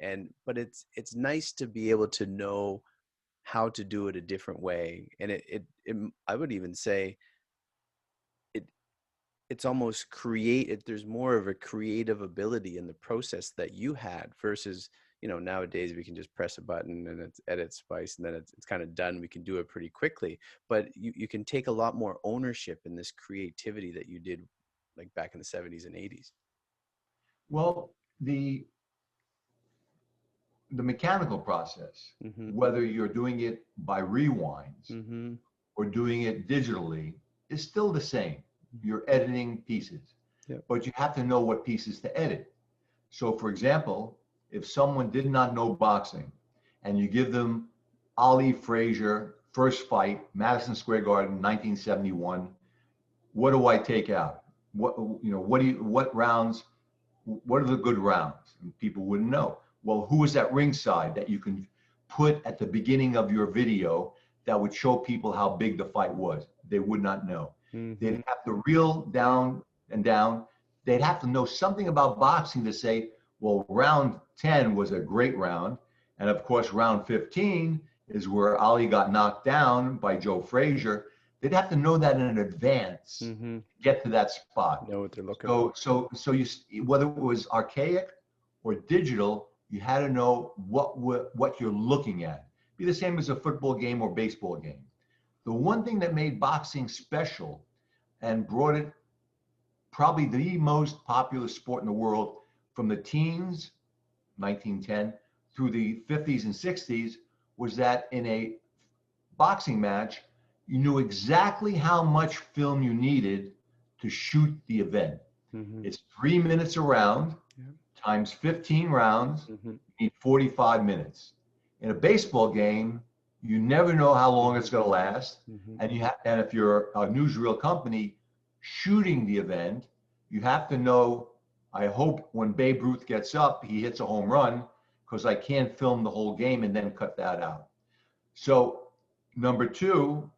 but it's nice to be able to know how to do it a different way. And it I would even say it it's almost there's more of a creative ability in the process that you had versus, nowadays we can just press a button and it's edit spice and then it's kind of done. We can do it pretty quickly, but you can take a lot more ownership in this creativity that you did like back in the 70s and 80s. Well, the mechanical process, Mm-hmm. whether you're doing it by rewinds Mm-hmm. or doing it digitally, is still the same. You're editing pieces, Yep. but you have to know what pieces to edit. So, for example, if someone did not know boxing and you give them Ali Frazier, first fight, Madison Square Garden, 1971, what do I take out? What rounds, what are the good rounds? And people wouldn't know. Well, who was at ringside that you can put at the beginning of your video that would show people how big the fight was? They would not know. Mm-hmm. They'd have to reel down and down. They'd have to know something about boxing to say, well, round 10 was a great round. And of course, round 15 is where Ali got knocked down by Joe Frazier. They'd have to know that in advance Mm-hmm. to get to that spot. Know what they're looking for. So you, whether it was archaic or digital, you had to know what you're looking at. Be the same as a football game or baseball game. The one thing that made boxing special and brought it probably the most popular sport in the world from the teens, 1910, through the 50s and 60s, was that in a boxing match, you knew exactly how much film you needed to shoot the event. Mm-hmm. It's 3 minutes a round, times 15 rounds, Mm-hmm. you need 45 minutes. In a baseball game, you never know how long it's going to last. Mm-hmm. And if you're a newsreel company shooting the event, you have to know, I hope when Babe Ruth gets up, he hits a home run, because I can't film the whole game and then cut that out. So number two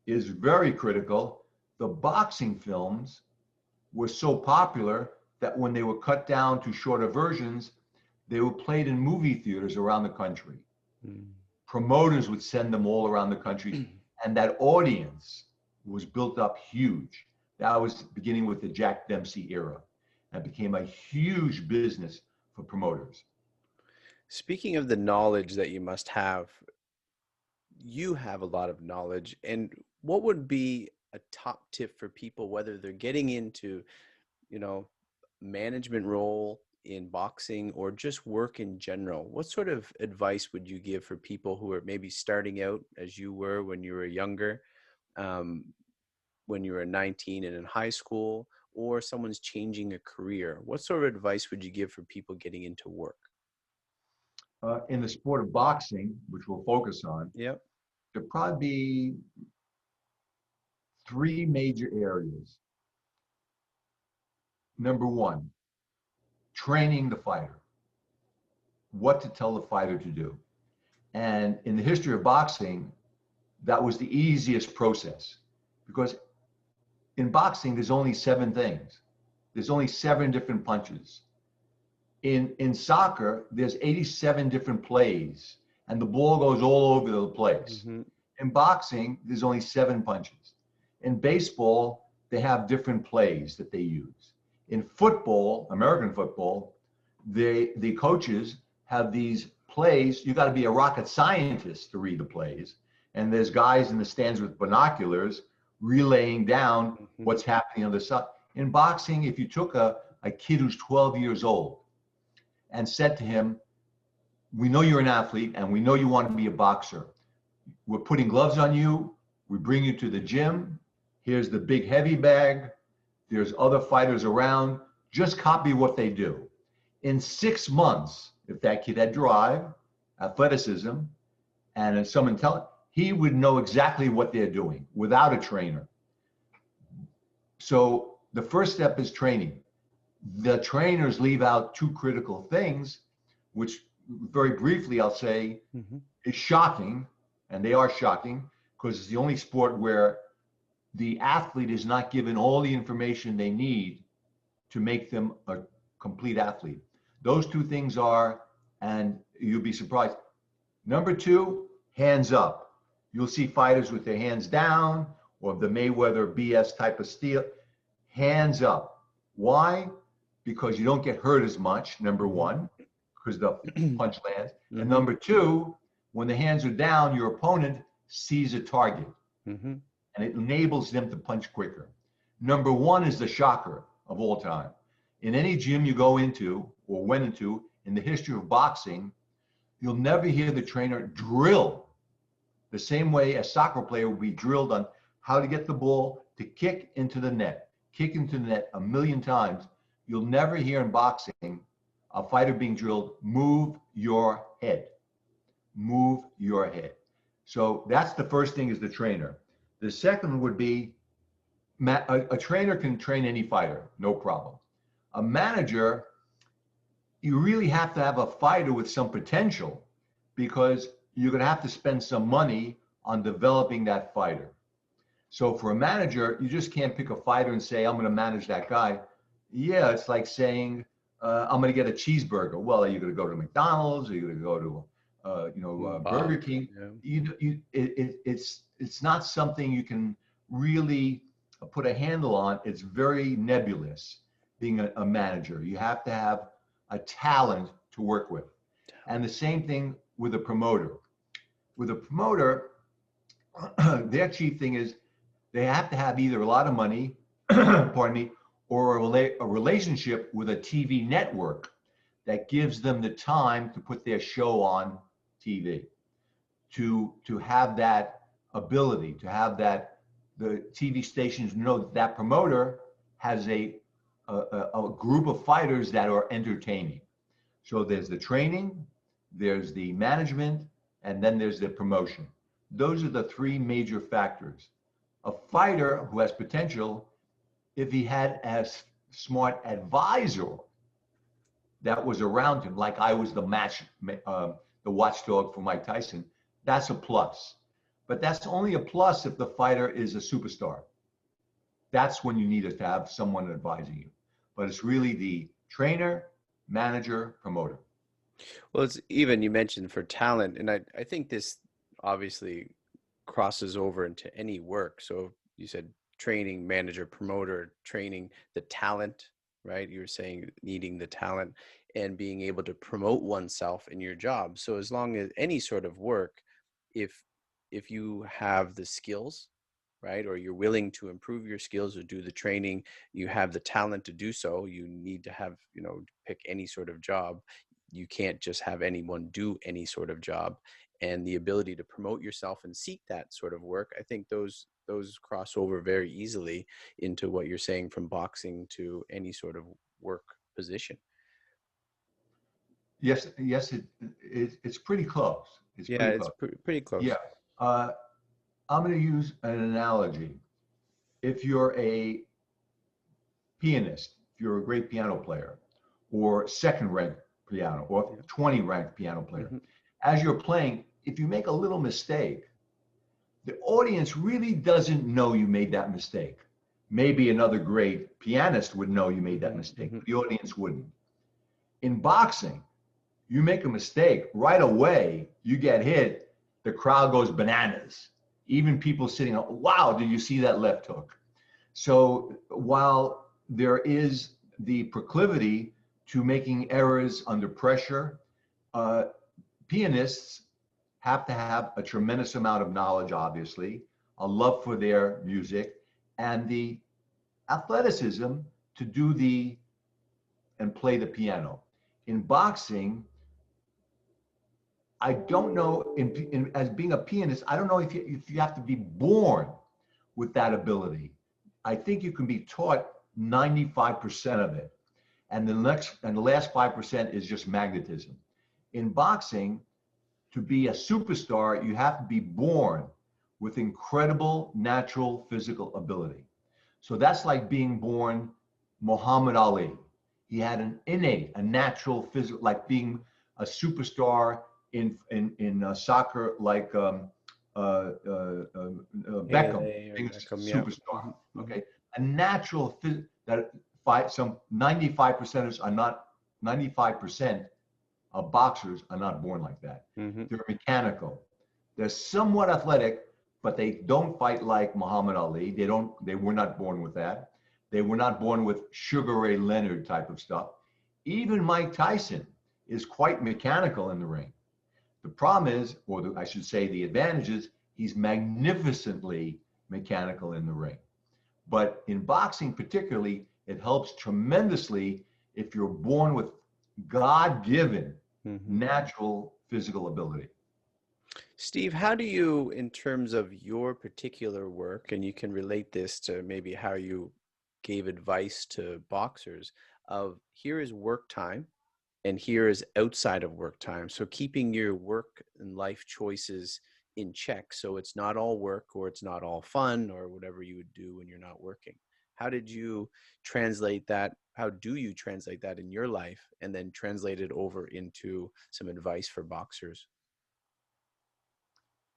is very critical. The boxing films were so popular that when they were cut down to shorter versions, they were played in movie theaters around the country. Mm-hmm. Promoters would send them all around the country, and that audience was built up huge. That was beginning with the Jack Dempsey era, and became a huge business for promoters. Speaking of the knowledge that you must have, you have a lot of knowledge. And what would be a top tip for people, whether they're getting into, management role in boxing or just work in general? What sort of advice would you give for people who are maybe starting out as you were when you were younger, when you were 19 and in high school, or someone's changing a career? What sort of advice would you give for people getting into work? In the sport of boxing, which we'll focus on, Yep. there'd probably be three major areas. Number one, training the fighter, what to tell the fighter to do. And in the history of boxing, that was the easiest process, because in boxing, there's only 7 things. There's only 7 different punches. In soccer, there's 87 different plays, and the ball goes all over the place. Mm-hmm. In boxing, there's only 7 punches. In baseball, they have different plays that they use. In football, American football, the coaches have these plays. You got to be a rocket scientist to read the plays. And there's guys in the stands with binoculars relaying down Mm-hmm. what's happening on the side. In boxing, if you took a kid who's 12 years old and said to him, we know you're an athlete and we know you want to be a boxer. We're putting gloves on you. We bring you to the gym. Here's the big heavy bag. There's other fighters around. Just copy what they do. In 6 months, if that kid had drive, athleticism, and some intelligence, he would know exactly what they're doing without a trainer. So the first step is training. The trainers leave out two critical things, which very briefly I'll say is shocking, and they are shocking because it's the only sport where the athlete is not given all the information they need to make them a complete athlete. Those two things are, and you'll be surprised. Number two, hands up. You'll see fighters with their hands down or the Mayweather BS type of steel. Hands up. Why? Because you don't get hurt as much, number one, because the punch lands. And number two, when the hands are down, your opponent sees a target and it enables them to punch quicker. Number one is the shocker of all time. In any gym you go into or went into in the history of boxing, you'll never hear the trainer drill the same way a soccer player would be drilled on how to get the ball to kick into the net, kick into the net 1,000,000 times. You'll never hear in boxing a fighter being drilled, move your head, move your head. So that's the first thing is the trainer. The second would be a trainer can train any fighter, no problem. A manager, you really have to have a fighter with some potential because you're going to have to spend some money on developing that fighter. So for a manager, you just can't pick a fighter and say, I'm going to manage that guy. Yeah, it's like saying, I'm going to get a cheeseburger. Well, are you going to go to McDonald's? Are you going to go to, Burger King? Yeah. It's not something you can really put a handle on. It's very nebulous being a manager. You have to have a talent to work with. And the same thing with a promoter. With a promoter, their chief thing is they have to have either a lot of money, pardon me, or a relationship with a TV network that gives them the time to put their show on TV, to have that ability, to have that, the TV stations know that that promoter has a group of fighters that are entertaining. So there's the training, there's the management, and then there's the promotion. Those are the three major factors. A fighter who has potential, if he had a smart advisor that was around him, like I was the watchdog for Mike Tyson, that's a plus. But that's only a plus if the fighter is a superstar. That's when you need to have someone advising you. But it's really the trainer, manager, promoter. Well, it's even, you mentioned for talent, and I think this obviously crosses over into any work. So you said training, manager, promoter, training, the talent, right? You were saying needing the talent and being able to promote oneself in your job. So as long as any sort of work, if you have the skills, right, or you're willing to improve your skills or do the training, you have the talent to do so, you need to have, pick any sort of job. You can't just have anyone do any sort of job. And the ability to promote yourself and seek that sort of work, I think those cross over very easily into what you're saying from boxing to any sort of work position. Yes, it's pretty close. It's Yeah, pretty it's close. pretty close. Yeah. I'm going to use an analogy. If you're a pianist, if you're a great piano player, or second ranked piano, or 20 ranked piano player, as you're playing, if you make a little mistake, the audience really doesn't know you made that mistake. Maybe another great pianist would know you made that mistake, but the audience wouldn't. In boxing, you make a mistake, right away, you get hit, the crowd goes bananas. Even people sitting up, wow, did you see that left hook? So while there is the proclivity to making errors under pressure, pianists have to have a tremendous amount of knowledge, obviously, a love for their music, and the athleticism to do the and play the piano. In boxing, I don't know, as being a pianist, I don't know if you have to be born with that ability. I think you can be taught 95% of it. And the last 5% is just magnetism. In boxing, to be a superstar, you have to be born with incredible natural physical ability. So that's like being born Muhammad Ali. He had an innate, a natural physical, like being a superstar in soccer, like Beckham, Pele or being a Beckham, yeah. superstar. Mm-hmm. Okay, a natural that some 95% are not 95% of boxers are not born like that. Mm-hmm. They're mechanical. They're somewhat athletic, but they don't fight like Muhammad Ali. They were not born with that. They were not born with Sugar Ray Leonard type of stuff. Even Mike Tyson is quite mechanical in the ring. The problem is, I should say the advantage is, he's magnificently mechanical in the ring. But in boxing particularly, it helps tremendously if you're born with God-given Mm-hmm. natural physical ability. Steve, how do you, in terms of your particular work, and you can relate this to maybe how you gave advice to boxers, of here is work time and here is outside of work time. So keeping your work and life choices in check, so it's not all work or it's not all fun or whatever you would do when you're not working. How did you translate that? How do you translate that in your life and then translate it over into some advice for boxers?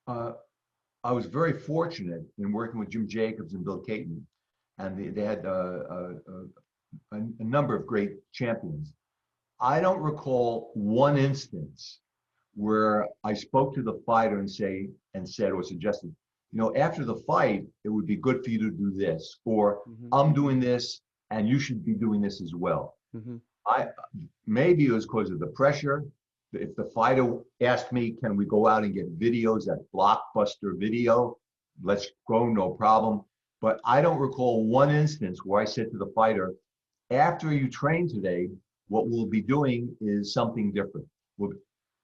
Uh, I was very fortunate in working with Jim Jacobs and Bill Caton, and they had a number of great champions. I don't recall one instance where I spoke to the fighter and said or suggested, after the fight, it would be good for you to do this, or Mm-hmm. I'm doing this and you should be doing this as well. Mm-hmm. I Maybe it was because of the pressure. If the fighter asked me, can we go out and get videos at Blockbuster Video? Let's go, no problem. But I don't recall one instance where I said to the fighter, after you train today, what we'll be doing is something different.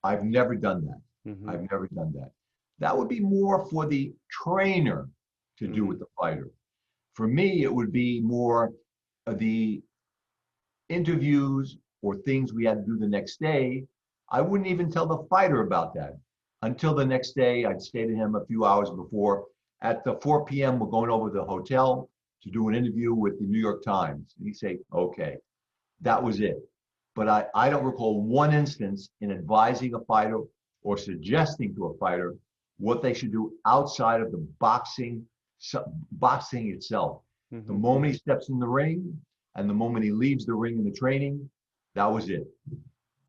I've never done that. Mm-hmm. I've never done that. That would be more for the trainer to do Mm-hmm. with the fighter. For me, it would be more of the interviews or things we had to do the next day. I wouldn't even tell the fighter about that until the next day. I'd say to him a few hours before, at the 4 p.m., we're going over to the hotel to do an interview with the New York Times. And he'd say, okay, that was it. But I don't recall one instance in advising a fighter or suggesting to a fighter what they should do outside of the boxing itself. The Mm-hmm. moment he steps in the ring and the moment he leaves the ring in the training, that was it.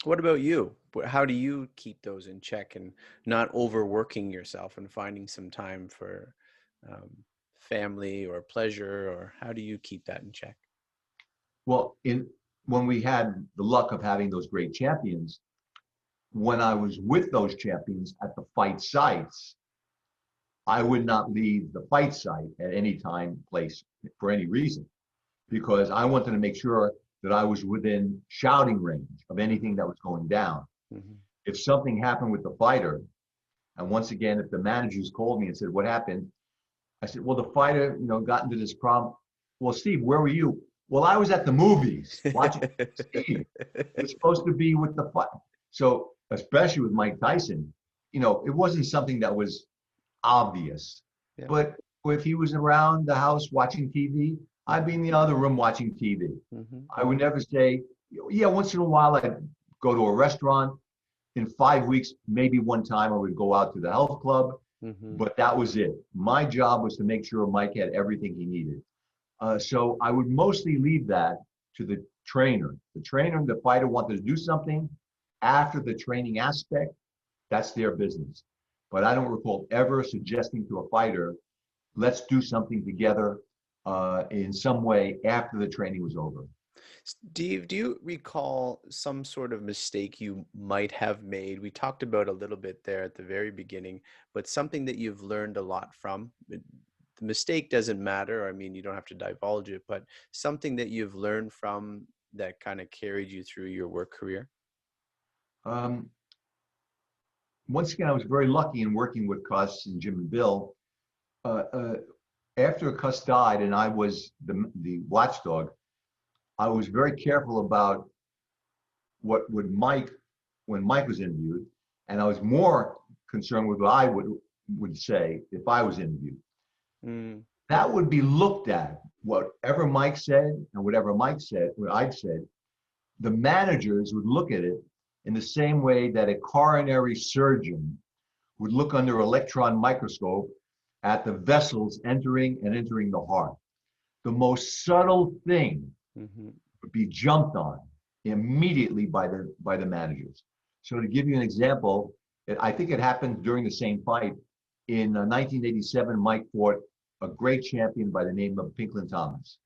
What about you? How do you keep those in check and not overworking yourself and finding some time for um, family or pleasure, or how do you keep that in check? Well, when we had the luck of having those great champions, when I was with those champions at the fight sites, I would not leave the fight site at any time, place, for any reason, because I wanted to make sure that I was within shouting range of anything that was going down. Mm-hmm. If something happened with the fighter, and once again, if the managers called me and said, what happened? I said, well, the fighter, got into this problem. Well, Steve, where were you? Well, I was at the movies watching. Steve, you're supposed to be with the fight. So, especially with Mike Tyson, it wasn't something that was obvious. Yeah. But if he was around the house watching TV, I'd be in the other room watching TV. Mm-hmm. I would never say, yeah, once in a while I'd go to a restaurant. In 5 weeks, maybe one time I would go out to the health club, Mm-hmm. but that was it. My job was to make sure Mike had everything he needed. So I would mostly leave that to the trainer. The trainer, the fighter wanted to do something after the training aspect, that's their business. But I don't recall ever suggesting to a fighter, let's do something together in some way after the training was over. Steve, do you recall some sort of mistake you might have made? We talked about a little bit there at the very beginning, but something that you've learned a lot from. the mistake doesn't matter. I mean, you don't have to divulge it, but something that you've learned from that kind of carried you through your work career? Um, Once again, I was very lucky in working with Cuss and Jim and Bill. Uh, uh, After Cuss died and I was the watchdog, I was very careful about what would Mike, when Mike was interviewed, and I was more concerned with what I would say if I was interviewed. Mm, That would be looked at. Whatever Mike said and whatever Mike said, what I'd said, the managers would look at it in the same way that a coronary surgeon would look under electron microscope at the vessels entering and entering the heart. The most subtle thing hmm would be jumped on immediately by the managers. So to give you an example, I think it happened during the same fight. In 1987, Mike fought a great champion by the name of Pinklin Thomas,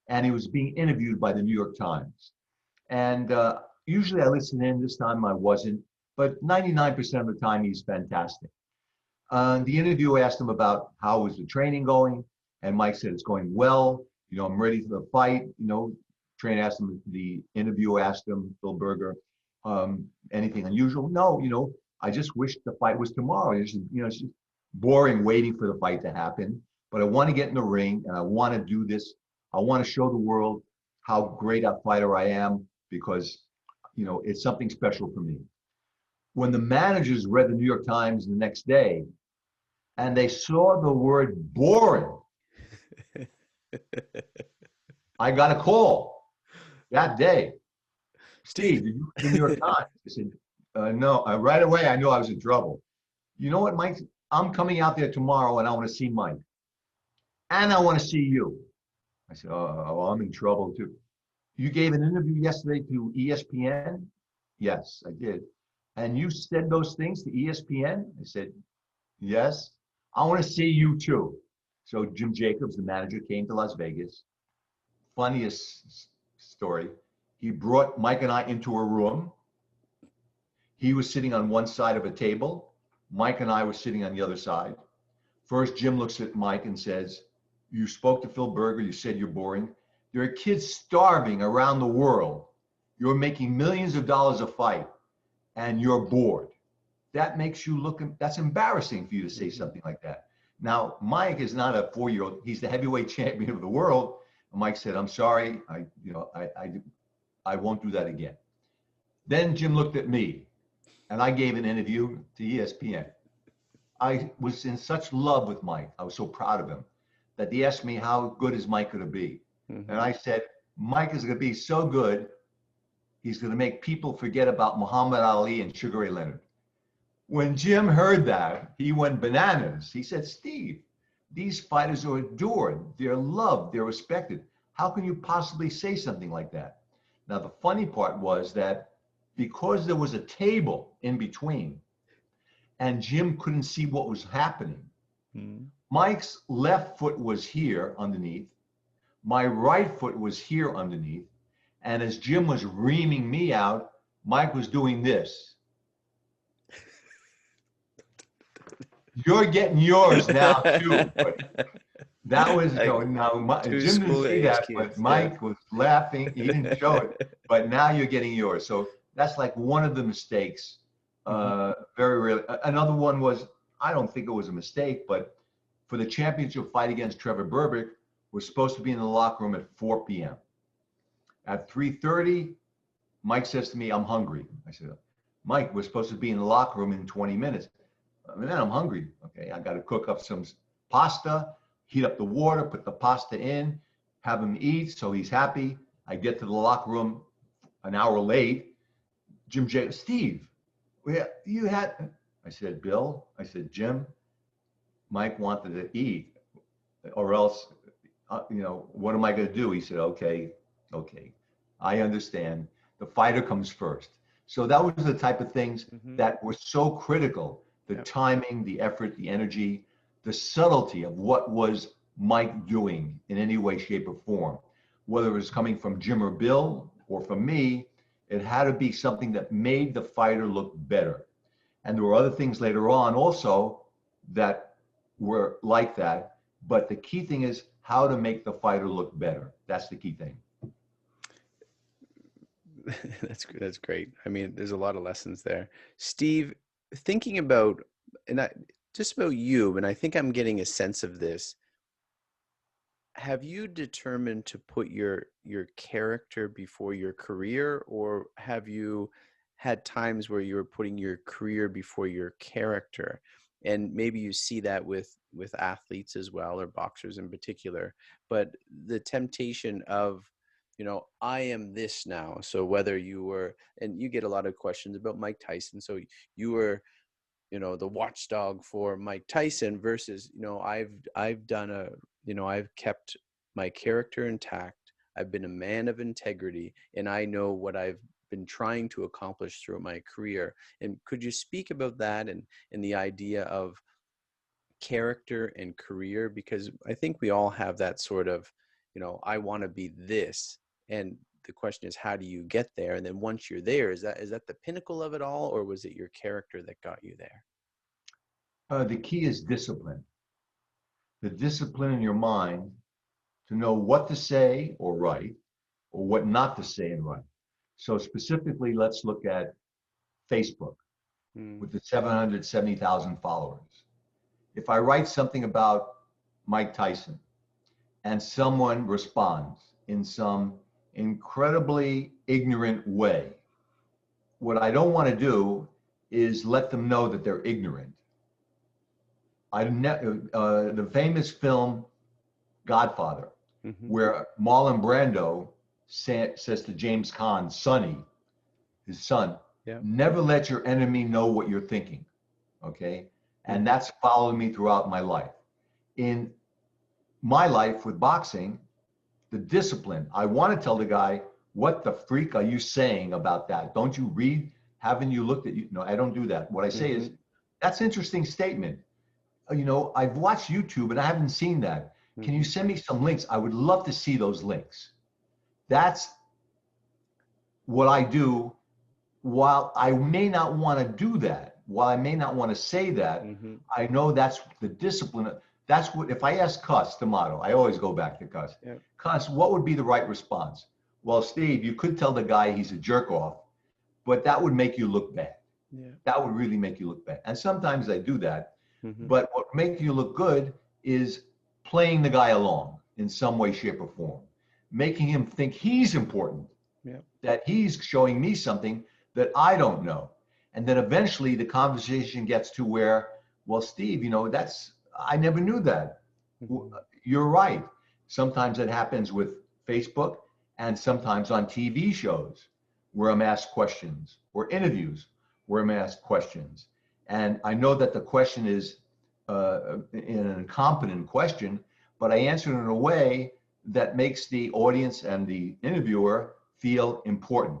and he was being interviewed by the New York Times. And usually I listen in. This time I wasn't, but 99% of the time he's fantastic. The interviewer asked him about how was the training going, and Mike said it's going well. You know, I'm ready for the fight. You know, trainer asked him. The interviewer asked him, Phil Berger, anything unusual? No, you know, I just wish the fight was tomorrow. It's just, you know, it's just boring waiting for the fight to happen. But I want to get in the ring and I want to do this. I want to show the world how great a fighter I am because, you know, it's something special for me. When the managers read the New York Times the next day and they saw the word boring, I got a call that day. Steve, did you read the New York Times? I said, no. Right away, I knew I was in trouble. You know what, Mike? I'm coming out there tomorrow and I want to see Mike. And I want to see you. I said, oh, well, I'm in trouble too. You gave an interview yesterday to ESPN? Yes, I did. And you said those things to ESPN? I said, yes. I want to see you too. So Jim Jacobs, the manager, came to Las Vegas. Funniest story. He brought Mike and I into a room. He was sitting on one side of a table. Mike and I were sitting on the other side. First, Jim looks at Mike and says, you spoke to Phil Berger. You said you're boring. There are kids starving around the world. You're making millions of dollars a fight and you're bored. That makes you look, that's embarrassing for you to say something like that. Now, Mike is not a 4-year-old. He's the heavyweight champion of the world. And Mike said, I'm sorry. I won't do that again. Then Jim looked at me and I gave an interview to ESPN. I was in such love with Mike. I was so proud of him that he asked me how good is Mike going to be. Mm-hmm. And I said, Mike is going to be so good, he's going to make people forget about Muhammad Ali and Sugar Ray Leonard. When Jim heard that, he went bananas. He said, Steve, these fighters are adored. They're loved. They're respected. How can you possibly say something like that? Now, the funny part was that because there was a table in between and Jim couldn't see what was happening, Mike's left foot was here underneath. My right foot was here underneath. And as Jim was reaming me out, Mike was doing this. You're getting yours now too. But that was, you know, now Jim didn't see that, but Mike was laughing. He didn't show it, but now you're getting yours. So that's like one of the mistakes. Very rarely. Another one was, I don't think it was a mistake, but for the championship fight against Trevor Berbick, we're supposed to be in the locker room at 4 p.m. At 3:30, Mike says to me, I'm hungry. I said, Mike, we're supposed to be in the locker room in 20 minutes. Man, I'm hungry. Okay, I got to cook up some pasta, heat up the water, put the pasta in, have him eat so he's happy. I get to the locker room an hour late. Jim J. Steve, you had, I said, Bill, I said, Jim, Mike wanted to eat or else, you know, what am I going to do? He said, okay, I understand. The fighter comes first. So that was the type of things that were so critical. The timing, the effort, the energy, the subtlety of what was Mike doing in any way, shape, or form. Whether it was coming from Jim or Bill or from me, it had to be something that made the fighter look better. And there were other things later on also that were like that. But the key thing is how to make the fighter look better. That's the key thing. That's great. I mean, there's a lot of lessons there. Steve, thinking about, and I just about you, and I think I'm getting a sense of this. Have you determined to put your character before your career, or have you had times where you were putting your career before your character? And maybe you see that with athletes as well, or boxers in particular, but the temptation of, I am this now. So whether you were, and you get a lot of questions about Mike Tyson, so you were, the watchdog for Mike Tyson versus, I've done a, I've kept my character intact. I've been a man of integrity, and I know what I've been trying to accomplish throughout my career. And could you speak about that and the idea of character and career? Because I think we all have that sort of, I want to be this. And the question is, how do you get there? And then once you're there, is that the pinnacle of it all, or was it your character that got you there? The key is discipline. The discipline in your mind to know what to say or write, or what not to say and write. So specifically, let's look at Facebook with the 770,000 followers. If I write something about Mike Tyson and someone responds in some incredibly ignorant way, what I don't want to do is let them know that they're ignorant. The famous film Godfather, where Marlon Brando says to James Caan, Sonny, his son, Yeah. never let your enemy know what you're thinking. Okay. And that's followed me throughout my life. In my life with boxing, the discipline, I want to tell the guy, what the freak are you saying about that? Don't you read? Haven't you looked at you? No, I don't do that. What I say is, that's an interesting statement. I've watched YouTube and I haven't seen that. Can you send me some links? I would love to see those links. That's what I do. While I may not want to do that, while I may not want to say that, I know that's the discipline. That's what, if I ask Cuss, the model, I always go back to Cuss. Yeah. Cuss, what would be the right response? Well, Steve, you could tell the guy he's a jerk off, but that would make you look bad. Yeah. That would really make you look bad. And sometimes I do that. But what makes you look good is playing the guy along in some way, shape, or form, making him think he's important, that he's showing me something that I don't know. And then eventually the conversation gets to where, well, Steve, I never knew that. You're right. Sometimes it happens with Facebook and sometimes on TV shows where I'm asked questions, or interviews where I'm asked questions. And I know that the question is an incompetent question, but I answer it in a way that makes the audience and the interviewer feel important,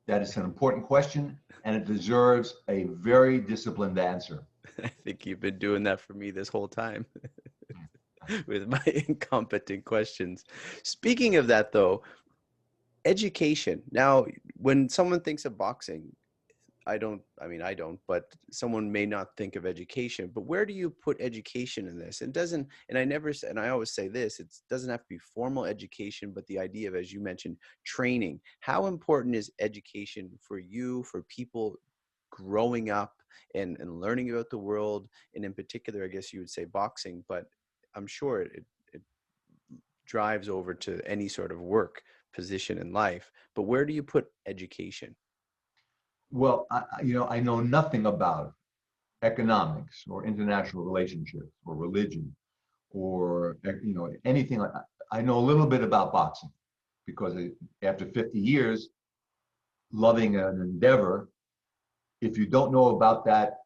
that it's an important question and it deserves a very disciplined answer. I think you've been doing that for me this whole time with my incompetent questions. Speaking of that, though, education. Now, when someone thinks of boxing, I don't, but someone may not think of education. But where do you put education in this? It doesn't, and I always say this, it doesn't have to be formal education, but the idea of, as you mentioned, training. How important is education for you, for people growing up and learning about the world? And in particular, I guess you would say boxing, but I'm sure it drives over to any sort of work position in life. But where do you put education? Well, I know nothing about economics or international relationships or religion or, anything like that. I know a little bit about boxing because after 50 years loving an endeavor, if you don't know about that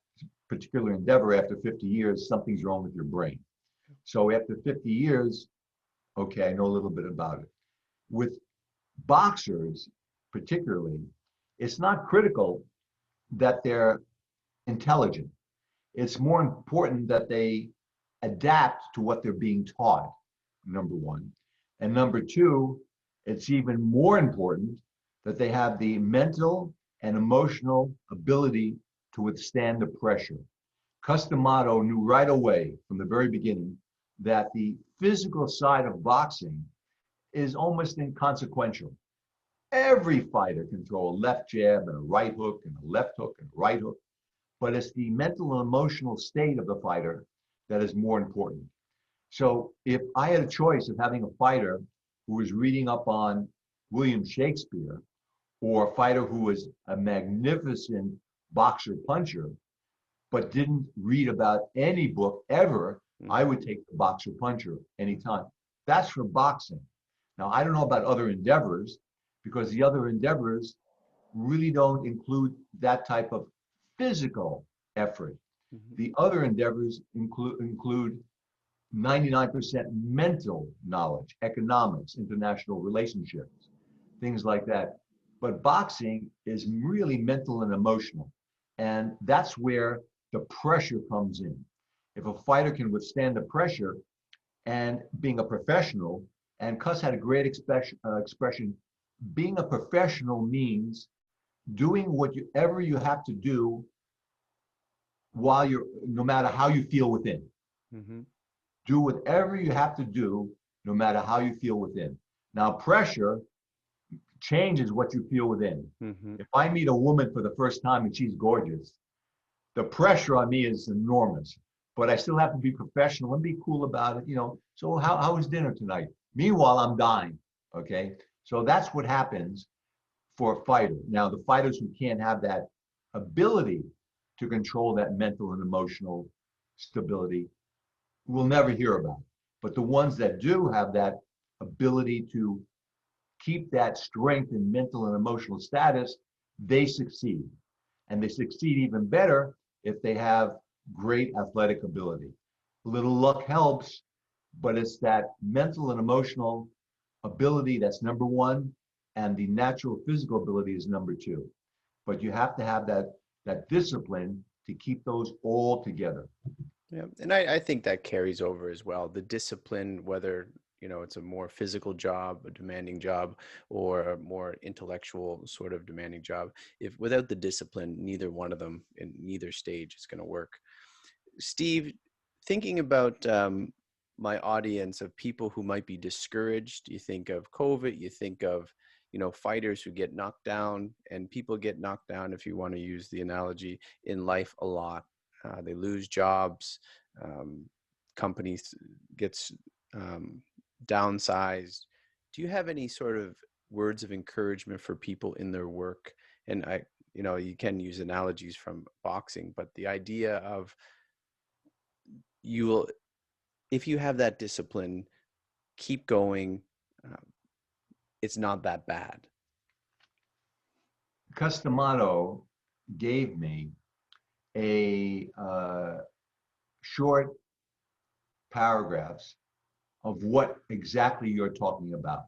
particular endeavor after 50 years, something's wrong with your brain. So after 50 years, okay, I know a little bit about it. With boxers, particularly, it's not critical that they're intelligent. It's more important that they adapt to what they're being taught, number one. And number two, it's even more important that they have the mental and emotional ability to withstand the pressure. Customato knew right away from the very beginning that the physical side of boxing is almost inconsequential. Every fighter can throw a left jab and a right hook and a left hook and a right hook, but it's the mental and emotional state of the fighter that is more important. So if I had a choice of having a fighter who was reading up on William Shakespeare or a fighter who was a magnificent boxer puncher, but didn't read about any book ever, I would take the boxer puncher anytime. That's for boxing. Now, I don't know about other endeavors because the other endeavors really don't include that type of physical effort. The other endeavors include 99% mental knowledge, economics, international relationships, things like that. But boxing is really mental and emotional. And that's where the pressure comes in. If a fighter can withstand the pressure and being a professional, and Cuss had a great expression, being a professional means doing whatever you have to do while you're, no matter how you feel within. Do whatever you have to do, no matter how you feel within. Now, pressure changes what you feel within. If I meet a woman for the first time and she's gorgeous, the pressure on me is enormous, but I still have to be professional and be cool about it, you know. So how was dinner tonight? Meanwhile, I'm dying, okay? So that's what happens for a fighter. Now, the fighters who can't have that ability to control that mental and emotional stability, we'll never hear about it. But the ones that do have that ability to keep that strength in mental and emotional status, they succeed. And they succeed even better if they have great athletic ability. A little luck helps, but it's that mental and emotional ability that's number one, and the natural physical ability is number two. But you have to have that discipline to keep those all together. Yeah, and I think that carries over as well. The discipline, whether it's a more physical job, a demanding job, or a more intellectual sort of demanding job. If without the discipline, neither one of them in neither stage is going to work. Steve, thinking about my audience of people who might be discouraged, you think of COVID, you think of fighters who get knocked down, and people get knocked down, if you want to use the analogy, in life a lot. They lose jobs, companies gets downsized. Do you have any sort of words of encouragement for people in their work? And you can use analogies from boxing, but the idea of if you have that discipline, keep going. It's not that bad. Customato gave me a short paragraphs of what exactly you're talking about.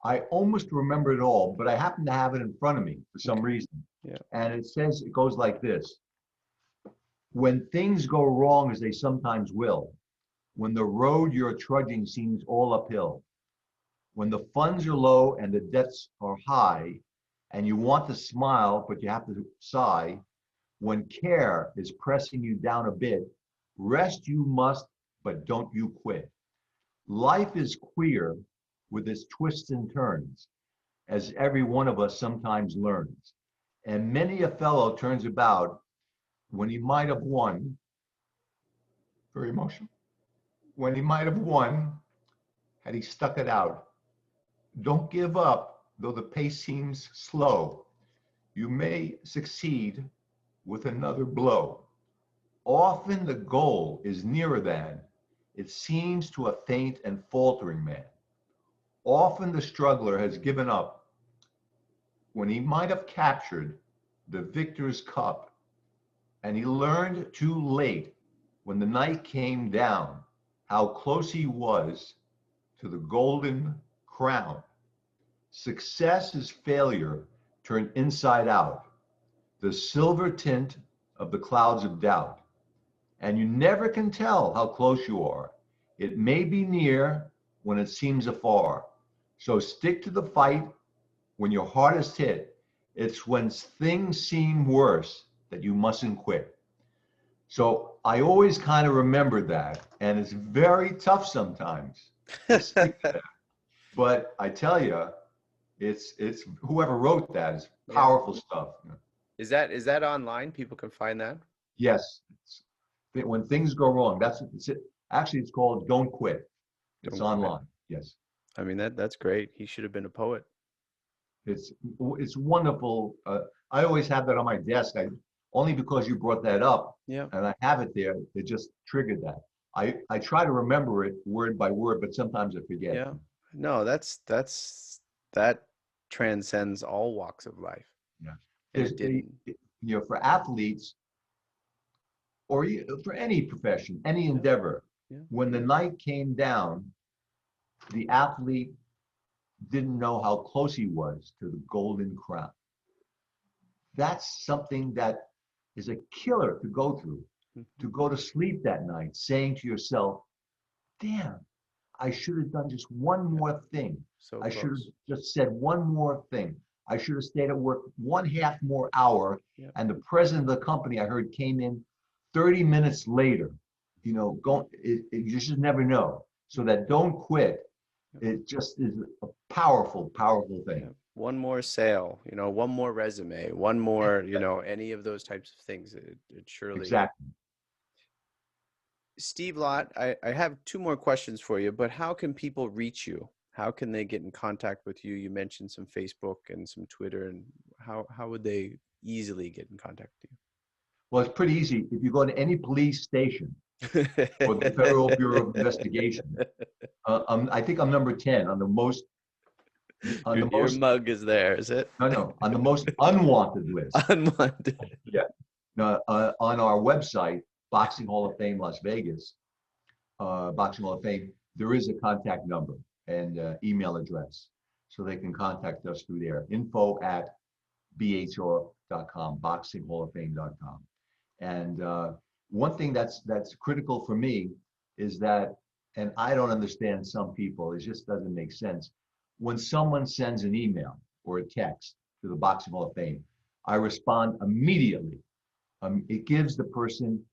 I almost remember it all, but I happen to have it in front of me for some reason. Yeah. And it goes like this. When things go wrong, as they sometimes will, when the road you're trudging seems all uphill, when the funds are low and the debts are high, and you want to smile, but you have to sigh, when care is pressing you down a bit, rest you must, but don't you quit. Life is queer with its twists and turns, as every one of us sometimes learns. And many a fellow turns about when he might have won, very emotional, when he might have won, had he stuck it out. Don't give up, though the pace seems slow. You may succeed with another blow. Often the goal is nearer than it seems to a faint and faltering man. Often the struggler has given up when he might have captured the victor's cup, and he learned too late when the night came down how close he was to the golden crown. Success is failure turned inside out, the silver tint of the clouds of doubt. And you never can tell how close you are. It may be near when it seems afar. So stick to the fight when your heart is hit. It's when things seem worse that you mustn't quit. So I always kind of remember that, and it's very tough sometimes to stick to that. But I tell you, it's whoever wrote that is Yeah. powerful stuff. Is that online? People can find that? Yes, when things go wrong, it's it. Actually, it's called "Don't Quit." It's Don't quit. online. Yes, I mean, that's great. He should have been a poet. it's it's wonderful. I always have that on my desk. I only because you brought that up, Yeah. and I have it there. It just triggered that. I try to remember it word by word, but sometimes I forget. Yeah. No, that transcends all walks of life. Yeah, And there's it didn't. for athletes or for any profession, any Yeah. endeavor, Yeah. when the night came down, the athlete didn't know how close he was to the golden crown. That's something that is a killer to go through, Mhm. to go to sleep that night saying to yourself, damn, I should have done just one more thing. So I should have close. just said one more thing. I should have stayed at work one half more hour. Yeah. And the president of the company, I heard, came in 30 minutes later. You just never know. So that don't quit, it just is a powerful, powerful Yeah. thing. One more sale, one more resume, one more, any of those types of things. It surely. Exactly. Steve Lott, I have two more questions for you, but how can people reach you? How can they get in contact with you? You mentioned some Facebook and some Twitter, and how would they easily get in contact with Well, it's pretty easy. If you go to any police station you? or the Federal Bureau of Investigation, I think I'm number 10 on the most, on Your the your most, mug is there, is it? no, on the most unwanted list. Unwanted. Yeah. On our website, Boxing Hall of Fame Las Vegas, Boxing Hall of Fame, there is a contact number and email address. So they can contact us through there. info@bhr.com, boxinghalloffame.com. And one thing that's critical for me is that, and I don't understand some people, it just doesn't make sense. When someone sends an email or a text to the Boxing Hall of Fame, I respond immediately. It gives the person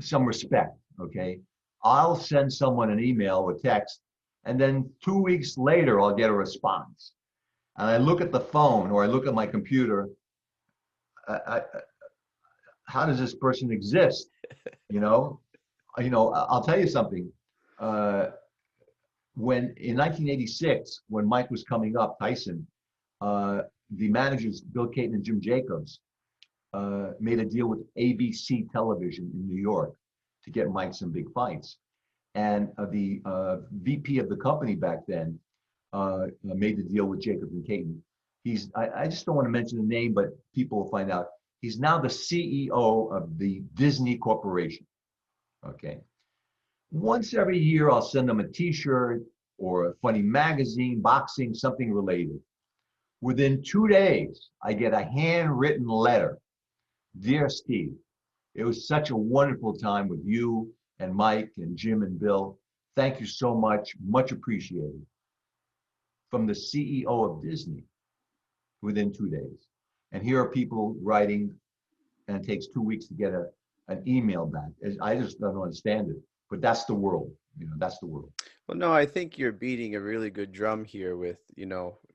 some respect. Okay, I'll send someone an email or text, and then 2 weeks later I'll get a response. And I look at the phone or I look at my computer. I, how does this person exist? You know, I'll tell you something. Uh, when in 1986, when Mike was coming up, Tyson, the managers Bill Caton and Jim Jacobs made a deal with ABC Television in New York to get Mike some big fights. And the VP of the company back then made the deal with Jacobs and Caton. I just don't want to mention the name, but people will find out. He's now the CEO of the Disney Corporation. Okay. Once every year, I'll send them a T-shirt or a funny magazine, boxing, something related. Within 2 days, I get a handwritten letter. Dear Steve, it was such a wonderful time with you and Mike and Jim and Bill. Thank you so much. Much appreciated. From the CEO of Disney within 2 days. And here are people writing, and it takes 2 weeks to get an email back. I just don't understand it. But that's the world. That's the world. Well, no, I think you're beating a really good drum here with,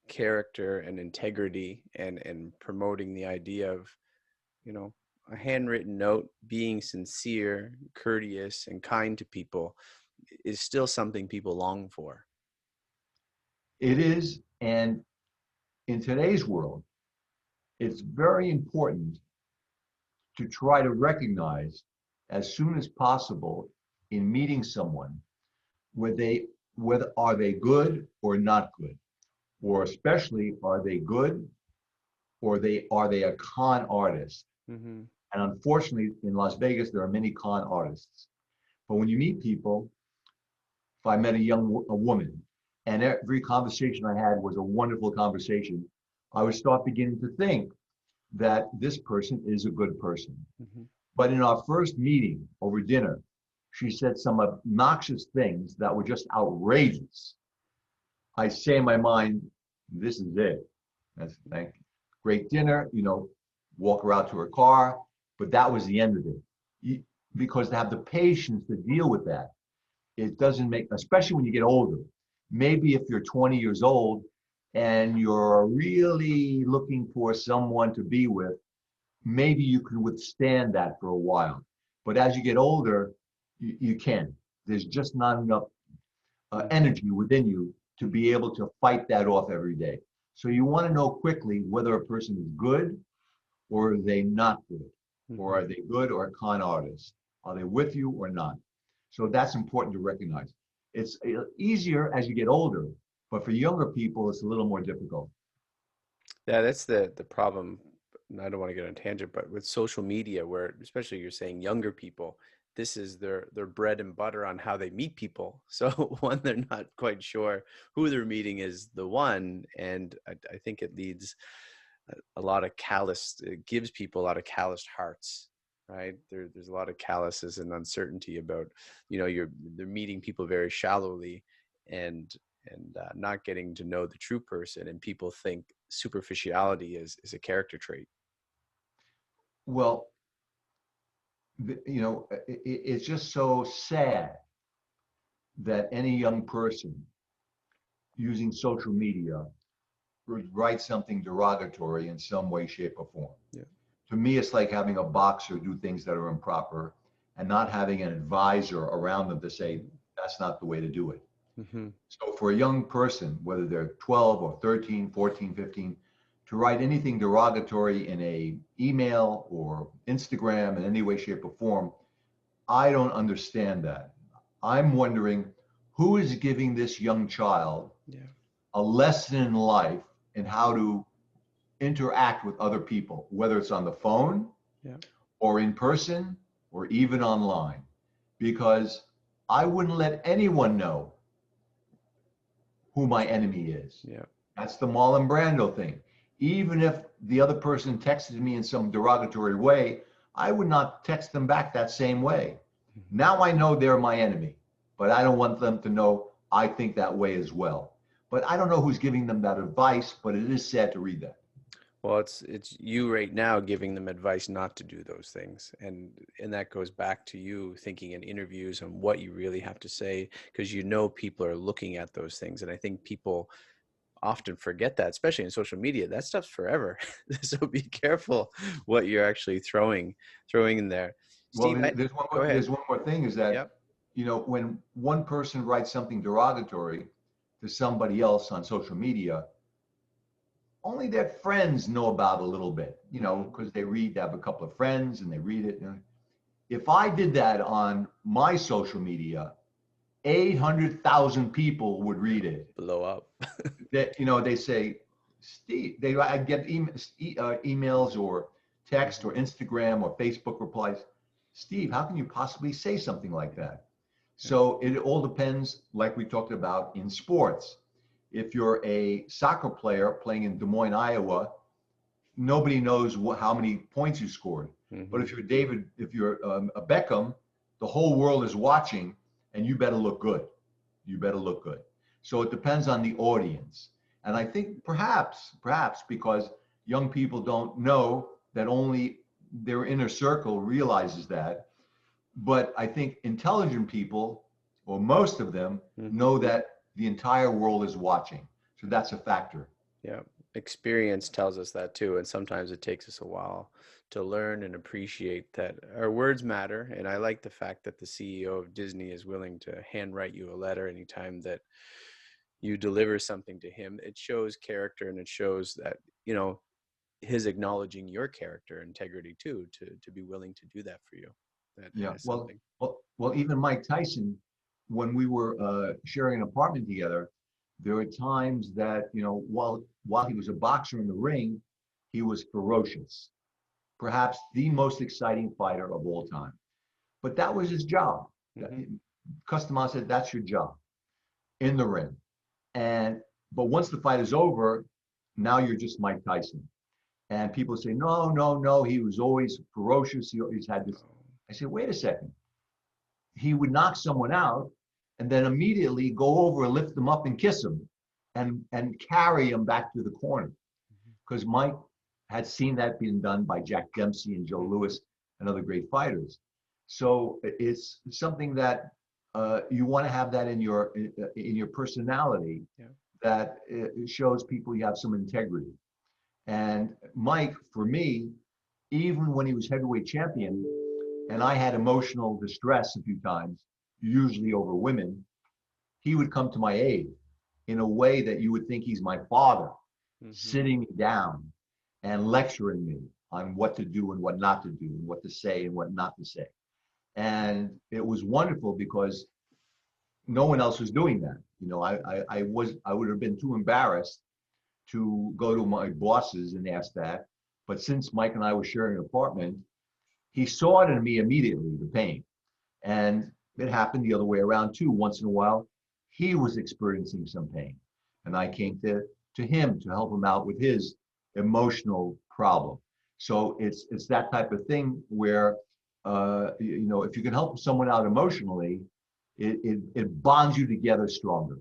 character and integrity and promoting the idea of, a handwritten note, being sincere, courteous, and kind to people is still something people long for. It is. And in today's world, it's very important to try to recognize as soon as possible in meeting someone whether are they good or not good, or especially are they good or are they a con artist. Mm-hmm. And unfortunately, in Las Vegas, there are many con artists. But when you meet people, if I met a woman, and every conversation I had was a wonderful conversation, I would start beginning to think that this person is a good person. Mm-hmm. But in our first meeting over dinner, she said some obnoxious things that were just outrageous. I say in my mind, this is it. Thank you. Great dinner, walk her out to her car, but that was the end of it. because to have the patience to deal with that, it doesn't make, especially when you get older. Maybe if you're 20 years old and you're really looking for someone to be with, maybe you can withstand that for a while. But as you get older, you can't. There's just not enough energy within you to be able to fight that off every day. So you want to know quickly whether a person is good or are they not good, or are they good or a con artist? Are they with you or not? So that's important to recognize. It's easier as you get older, but for younger people, it's a little more difficult. Yeah, that's the problem. And I don't want to get on a tangent, but with social media, where especially you're saying younger people, this is their bread and butter on how they meet people. So one, they're not quite sure who they're meeting is the one, and I think it leads a lot of callous. It gives people a lot of calloused hearts, right? There's a lot of calluses and uncertainty about, they're meeting people very shallowly, and not getting to know the true person, and people think superficiality is a character trait. Well, it's just so sad that any young person using social media would write something derogatory in some way, shape, or form. Yeah. To me, it's like having a boxer do things that are improper and not having an advisor around them to say, that's not the way to do it. Mm-hmm. So for a young person, whether they're 12 or 13, 14, 15, to write anything derogatory in a email or Instagram in any way, shape, or form, I don't understand that. I'm wondering who is giving this young child a lesson in life in how to interact with other people, whether it's on the phone or in person or even online, because I wouldn't let anyone know who my enemy is. Yeah. That's the Marlon Brando thing. Even if the other person texted me in some derogatory way, I would not text them back that same way. Mm-hmm. Now I know they're my enemy, but I don't want them to know I think that way as well. But I don't know who's giving them that advice, but it is sad to read that. Well, it's you right now giving them advice not to do those things, and that goes back to you thinking in interviews on what you really have to say, because people are looking at those things, and I think people often forget that, especially in social media. That stuff's forever. So be careful what you're actually throwing in there. Well, Steve, go ahead. there's one more thing is that, Yep. when one person writes something derogatory to somebody else on social media, only their friends know about it a little bit, because they have a couple of friends and they read it. If I did that on my social media, 800,000 people would read it. Blow up. They say, Steve, I get emails or text or Instagram or Facebook replies. Steve, how can you possibly say something like that? So it all depends, like we talked about in sports. If you're a soccer player playing in Des Moines, Iowa, nobody knows how many points you scored. Mm-hmm. But if you're a Beckham, the whole world is watching, and you better look good. You better look good. So it depends on the audience. And I think perhaps because young people don't know that only their inner circle realizes that. But I think intelligent people, or most of them, know that the entire world is watching. So that's a factor. Yeah. Experience tells us that too. And sometimes it takes us a while to learn and appreciate that our words matter. And I like the fact that the CEO of Disney is willing to handwrite you a letter anytime that you deliver something to him. It shows character, and it shows that, his acknowledging your character integrity too, to be willing to do that for you. That is something. Well, even Mike Tyson, when we were sharing an apartment together, there were times that, while he was a boxer in the ring, he was ferocious, perhaps the most exciting fighter of all time. But that was his job. Customized said, that's your job in the ring. But once the fight is over, now you're just Mike Tyson. And people say, no, he was always ferocious. He always had this. I say, wait a second. He would knock someone out and then immediately go over and lift them up and kiss him and carry him back to the corner. Because Mike had seen that being done by Jack Dempsey and Joe Louis and other great fighters. So it's something that you want to have that in your personality, Yeah. that it shows people you have some integrity. And Mike, for me, even when he was heavyweight champion, and I had emotional distress a few times, usually over women, he would come to my aid in a way that you would think he's my father, Hmm. sitting me down and lecturing me on what to do and what not to do, and what to say and what not to say. And it was wonderful because no one else was doing that. You know, I would have been too embarrassed to go to my bosses and ask that. But since Mike and I were sharing an apartment, he saw it in me immediately, the pain. And it happened the other way around too. Once in a while, he was experiencing some pain. And I came to him to help him out with his emotional problem. So it's that type of thing where you know, if you can help someone out emotionally, it bonds you together stronger.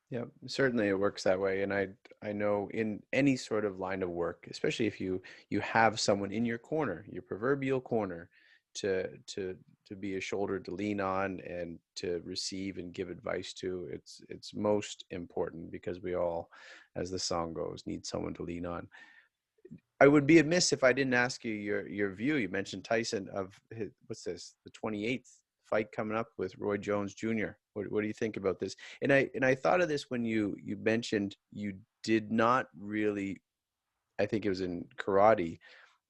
Yeah, certainly it works that way. And I know in any sort of line of work, especially if you have someone in your corner, your proverbial corner, to to be a shoulder to lean on and to receive and give advice to, it's most important because we all, as the song goes, need someone to lean on. I would be amiss if I didn't ask you your view. You mentioned Tyson of his, what's this, the 28th fight coming up with Roy Jones Jr. What do you think about this? And I thought of this when you mentioned you did not really, I think it was in karate,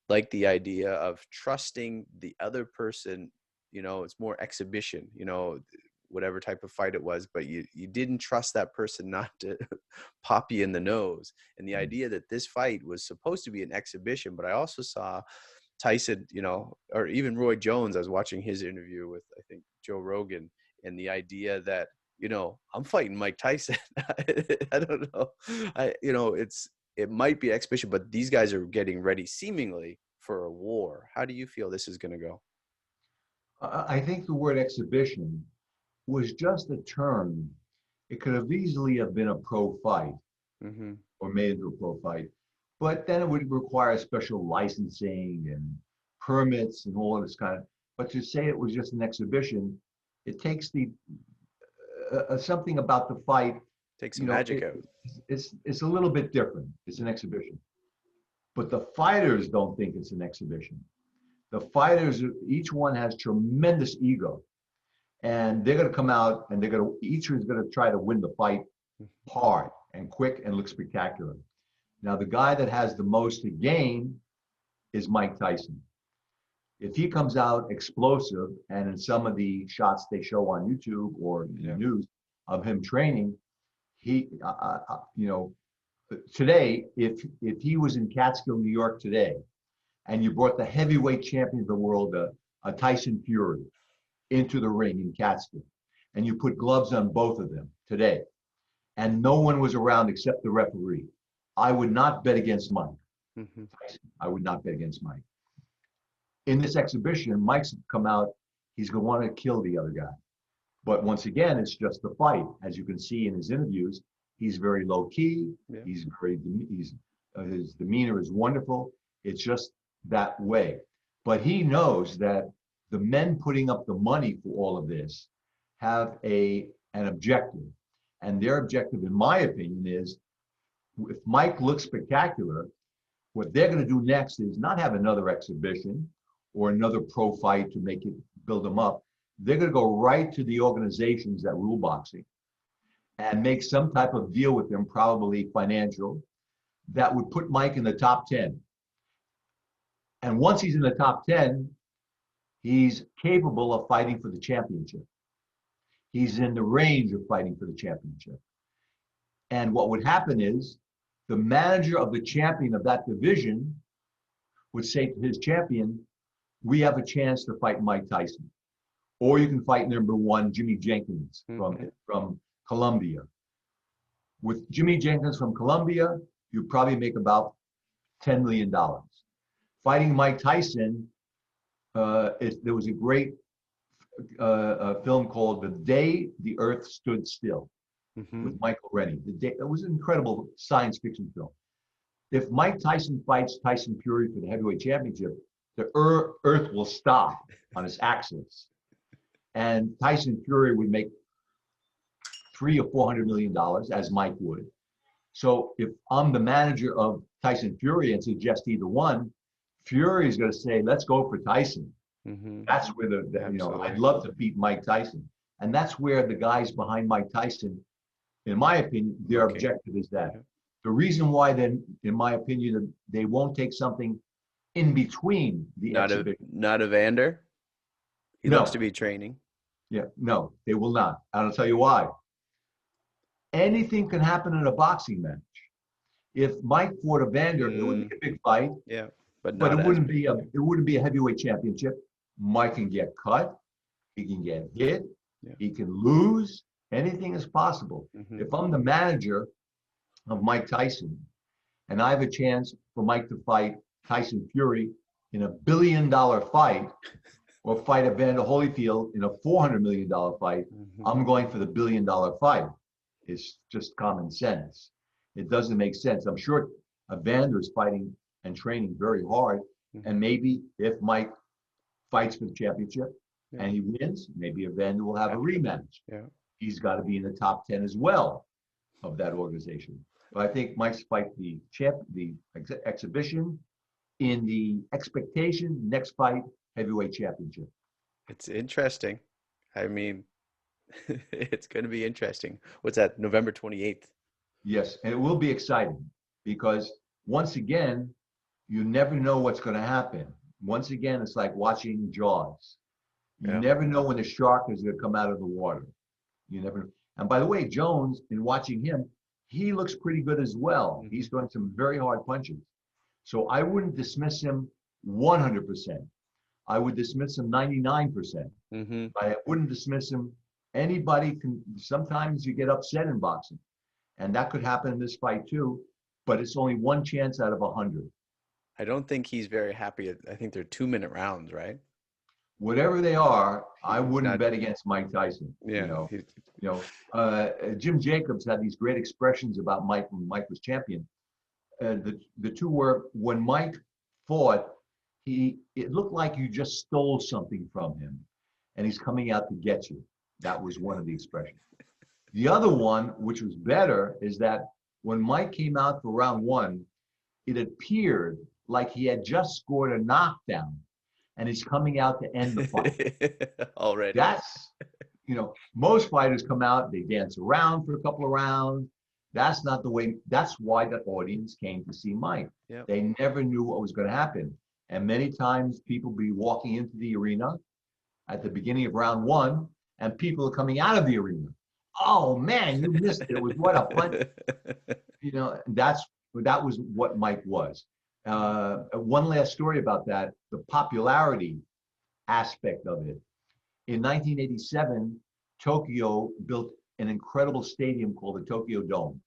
like the idea of trusting the other person. You know, it's more exhibition, you know, whatever type of fight it was, but you didn't trust that person not to pop you in the nose. And the idea that this fight was supposed to be an exhibition, but I also saw Tyson, you know, or even Roy Jones. I was watching his interview with, I think, Joe Rogan, and the idea that, you know, I'm fighting Mike Tyson. I don't know. You know, it might be exhibition, but these guys are getting ready seemingly for a war. How do you feel this is going to go? I think the word exhibition was just a term. It could have easily have been a pro fight Hmm. or made into a pro fight, but then it would require special licensing and permits and all of this kind of. But to say it was just an exhibition, it takes the something about the fight. Take You some know, magic out. it's a little bit different. It's an exhibition, but the fighters don't think it's an exhibition. The fighters, each one has tremendous ego, and they're going to come out and each is going to try to win the fight hard and quick and look spectacular. Now, the guy that has the most to gain is Mike Tyson. If he comes out explosive, and in some of the shots they show on YouTube or in the Yeah. news of him training, he, you know, today, if he was in Catskill, New York today, and you brought the heavyweight champion of the world, Tyson Fury, into the ring in Catskill, and you put gloves on both of them today, and no one was around except the referee, I would not bet against Mike Hmm. Tyson. I would not bet against Mike. In this exhibition, Mike's come out, he's going to want to kill the other guy. But once again, it's just the fight. As you can see in his interviews, he's very low key. Yeah. His demeanor is wonderful. It's just that way. But he knows that the men putting up the money for all of this have an objective. And their objective, in my opinion, is if Mike looks spectacular, what they're going to do next is not have another exhibition or another pro fight to make it build them up. They're going to go right to the organizations that rule boxing and make some type of deal with them, probably financial, that would put Mike in the top 10. And once he's in the top 10, he's capable of fighting for the championship. He's in the range of fighting for the championship. And what would happen is the manager of the champion of that division would say to his champion, we have a chance to fight Mike Tyson. Or you can fight number one, Jimmy Jenkins from Colombia. With Jimmy Jenkins from Colombia, you probably make about $10 million. Fighting Mike Tyson, there was a great film called The Day the Earth Stood Still Hmm. with Michael Rennie. It was an incredible science fiction film. If Mike Tyson fights Tyson Fury for the heavyweight championship, the Earth will stop on its axis, and Tyson Fury would make $300 or $400 million, as Mike would. So if I'm the manager of Tyson Fury and suggest either one, Fury is going to say, "Let's go for Tyson." Mm-hmm. That's where I'd love to beat Mike Tyson, and that's where the guys behind Mike Tyson, in my opinion, their objective is that. Yeah. The reason why then, in my opinion, they won't take something in between the exhibition. Not Evander. He looks to be training. Yeah, no, they will not. And I'll tell you why. Anything can happen in a boxing match. If Mike fought Evander, it would be a big fight. Yeah, but it wouldn't be a heavyweight championship. Mike can get cut, he can get hit, he can lose. Anything is possible. Mm-hmm. If I'm the manager of Mike Tyson, and I have a chance for Mike to fight Tyson Fury in a $1 billion fight, or fight Evander Holyfield in a $400 million fight, I'm going for the $1 billion fight. It's just common sense. It doesn't make sense. I'm sure Evander is fighting and training very hard, and maybe if Mike fights for the championship and he wins, maybe Evander will have a rematch. Yeah. He's got to be in the top 10 as well of that organization. But I think Mike's fight the exhibition, in the expectation, next fight, heavyweight championship. It's interesting. I mean, it's going to be interesting. What's that, November 28th? Yes, and it will be exciting because once again, you never know what's going to happen. Once again, it's like watching Jaws. You never know when the shark is going to come out of the water. You never know. And by the way, Jones, in watching him, he looks pretty good as well. He's throwing some very hard punches. So I wouldn't dismiss him 100%. I would dismiss him 99%. I wouldn't dismiss him. Anybody can, sometimes you get upset in boxing. And that could happen in this fight too, but it's only one chance out of 100. I don't think he's very happy. I think they're 2-minute rounds, right? Whatever they are, I wouldn't bet against Mike Tyson. Yeah. Jim Jacobs had these great expressions about Mike when Mike was champion. The two were, when Mike fought, it looked like you just stole something from him, and he's coming out to get you. That was one of the expressions. The other one, which was better, is that when Mike came out for round one, it appeared like he had just scored a knockdown, and he's coming out to end the fight. Already. That's, most fighters come out, they dance around for a couple of rounds. That's not the way. That's why the audience came to see Mike. Yep. They never knew what was going to happen. And many times people be walking into the arena at the beginning of round one, and people are coming out of the arena. Oh man, you missed it. It was what a fun. That was what Mike was. One last story about that, the popularity aspect of it. In 1987, Tokyo built an incredible stadium called the Tokyo Dome.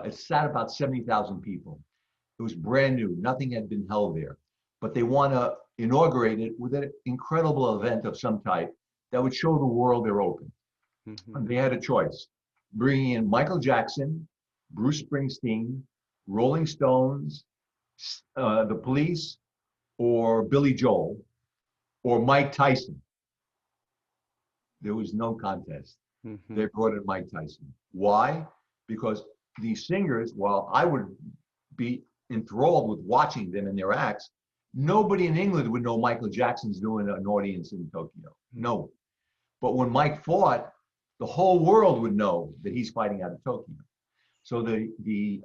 It sat about 70,000 people. It was brand new. Nothing had been held there. But they want to inaugurate it with an incredible event of some type that would show the world they're open. And they had a choice, bringing in Michael Jackson, Bruce Springsteen, Rolling Stones, the Police, or Billy Joel, or Mike Tyson. There was no contest. They brought in Mike Tyson. Why? Because these singers, while I would be enthralled with watching them in their acts, nobody in England would know Michael Jackson's doing an audience in Tokyo. No. But when Mike fought, the whole world would know that he's fighting out of Tokyo. So the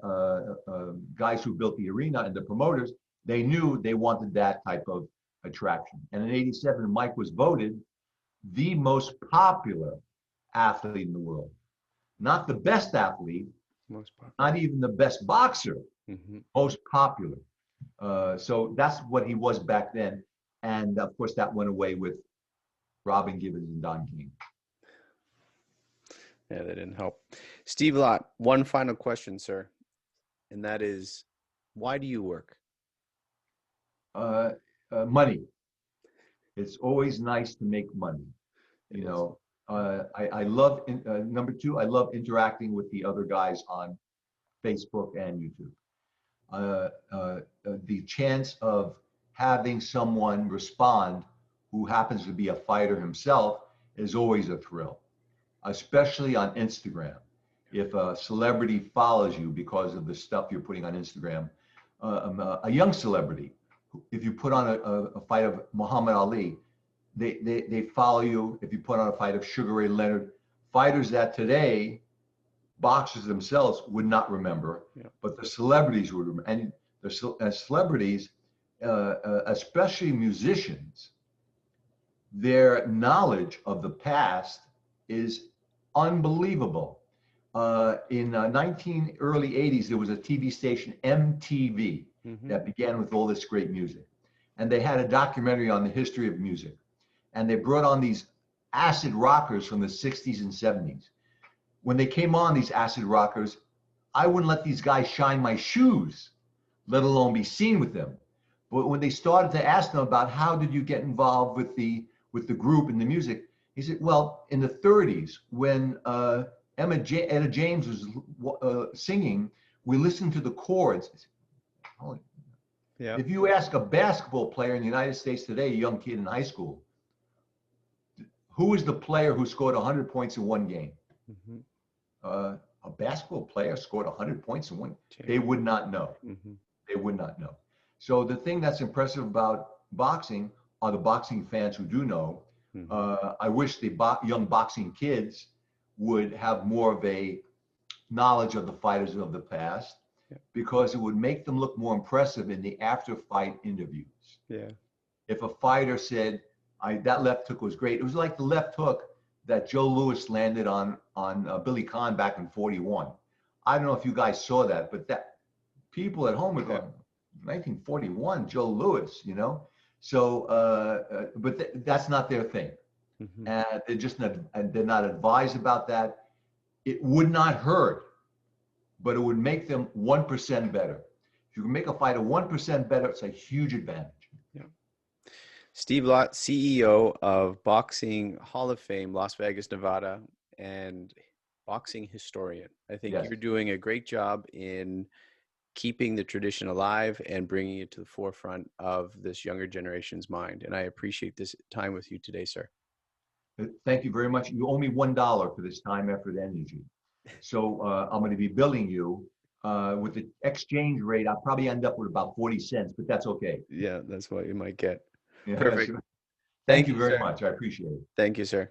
guys who built the arena and the promoters, they knew they wanted that type of attraction. And in '87, Mike was voted the most popular athlete in the world. Not the best athlete, not even the best boxer, most popular. So that's what he was back then. And of course, that went away with Robin Givens and Don King. Yeah, that didn't help. Steve Lott, one final question, sir. And that is, why do you work? Money. It's always nice to make money. I love, number two, I love interacting with the other guys on Facebook and YouTube. The chance of having someone respond who happens to be a fighter himself is always a thrill, especially on Instagram. If a celebrity follows you because of the stuff you're putting on Instagram, a young celebrity, if you put on a fight of Muhammad Ali, they follow you. If you put on a fight of Sugar Ray Leonard, fighters that today boxers themselves would not remember, but the celebrities would remember. And the celebrities, especially musicians, their knowledge of the past is unbelievable. In early 80s, there was a TV station, MTV, that began with all this great music. And they had a documentary on the history of music. And they brought on these acid rockers from the 60s and 70s. When they came on, these acid rockers, I wouldn't let these guys shine my shoes, let alone be seen with them. But when they started to ask them about how did you get involved with the group and the music, he said, well, in the 30s, when Etta James was singing, we listened to the chords. If you ask a basketball player in the United States today, a young kid in high school, who is the player who scored 100 points in one game? A basketball player scored 100 points in one. They would not know. They would not know. So the thing that's impressive about boxing are the boxing fans who do know. I wish the young boxing kids would have more of a knowledge of the fighters of the past, because it would make them look more impressive in the after-fight interviews. If a fighter said, that left hook was great. It was like the left hook that Joe Louis landed on Billy Conn back in '41. I don't know if you guys saw that, but that people at home are going, 1941, Joe Louis, you know? So, but that's not their thing. And they're not advised about that. It would not hurt, but it would make them 1% better. If you can make a fighter 1% better, it's a huge advantage. Steve Lott, CEO of Boxing Hall of Fame, Las Vegas, Nevada, and boxing historian. I think you're doing a great job in keeping the tradition alive and bringing it to the forefront of this younger generation's mind. And I appreciate this time with you today, sir. Thank you very much. You owe me $1 for this time, effort, energy. So I'm going to be billing you with the exchange rate. I'll probably end up with about 40 cents, but that's okay. Yeah, that's what you might get. Yeah, Perfect. Thank you very much. I appreciate it. Thank you, sir.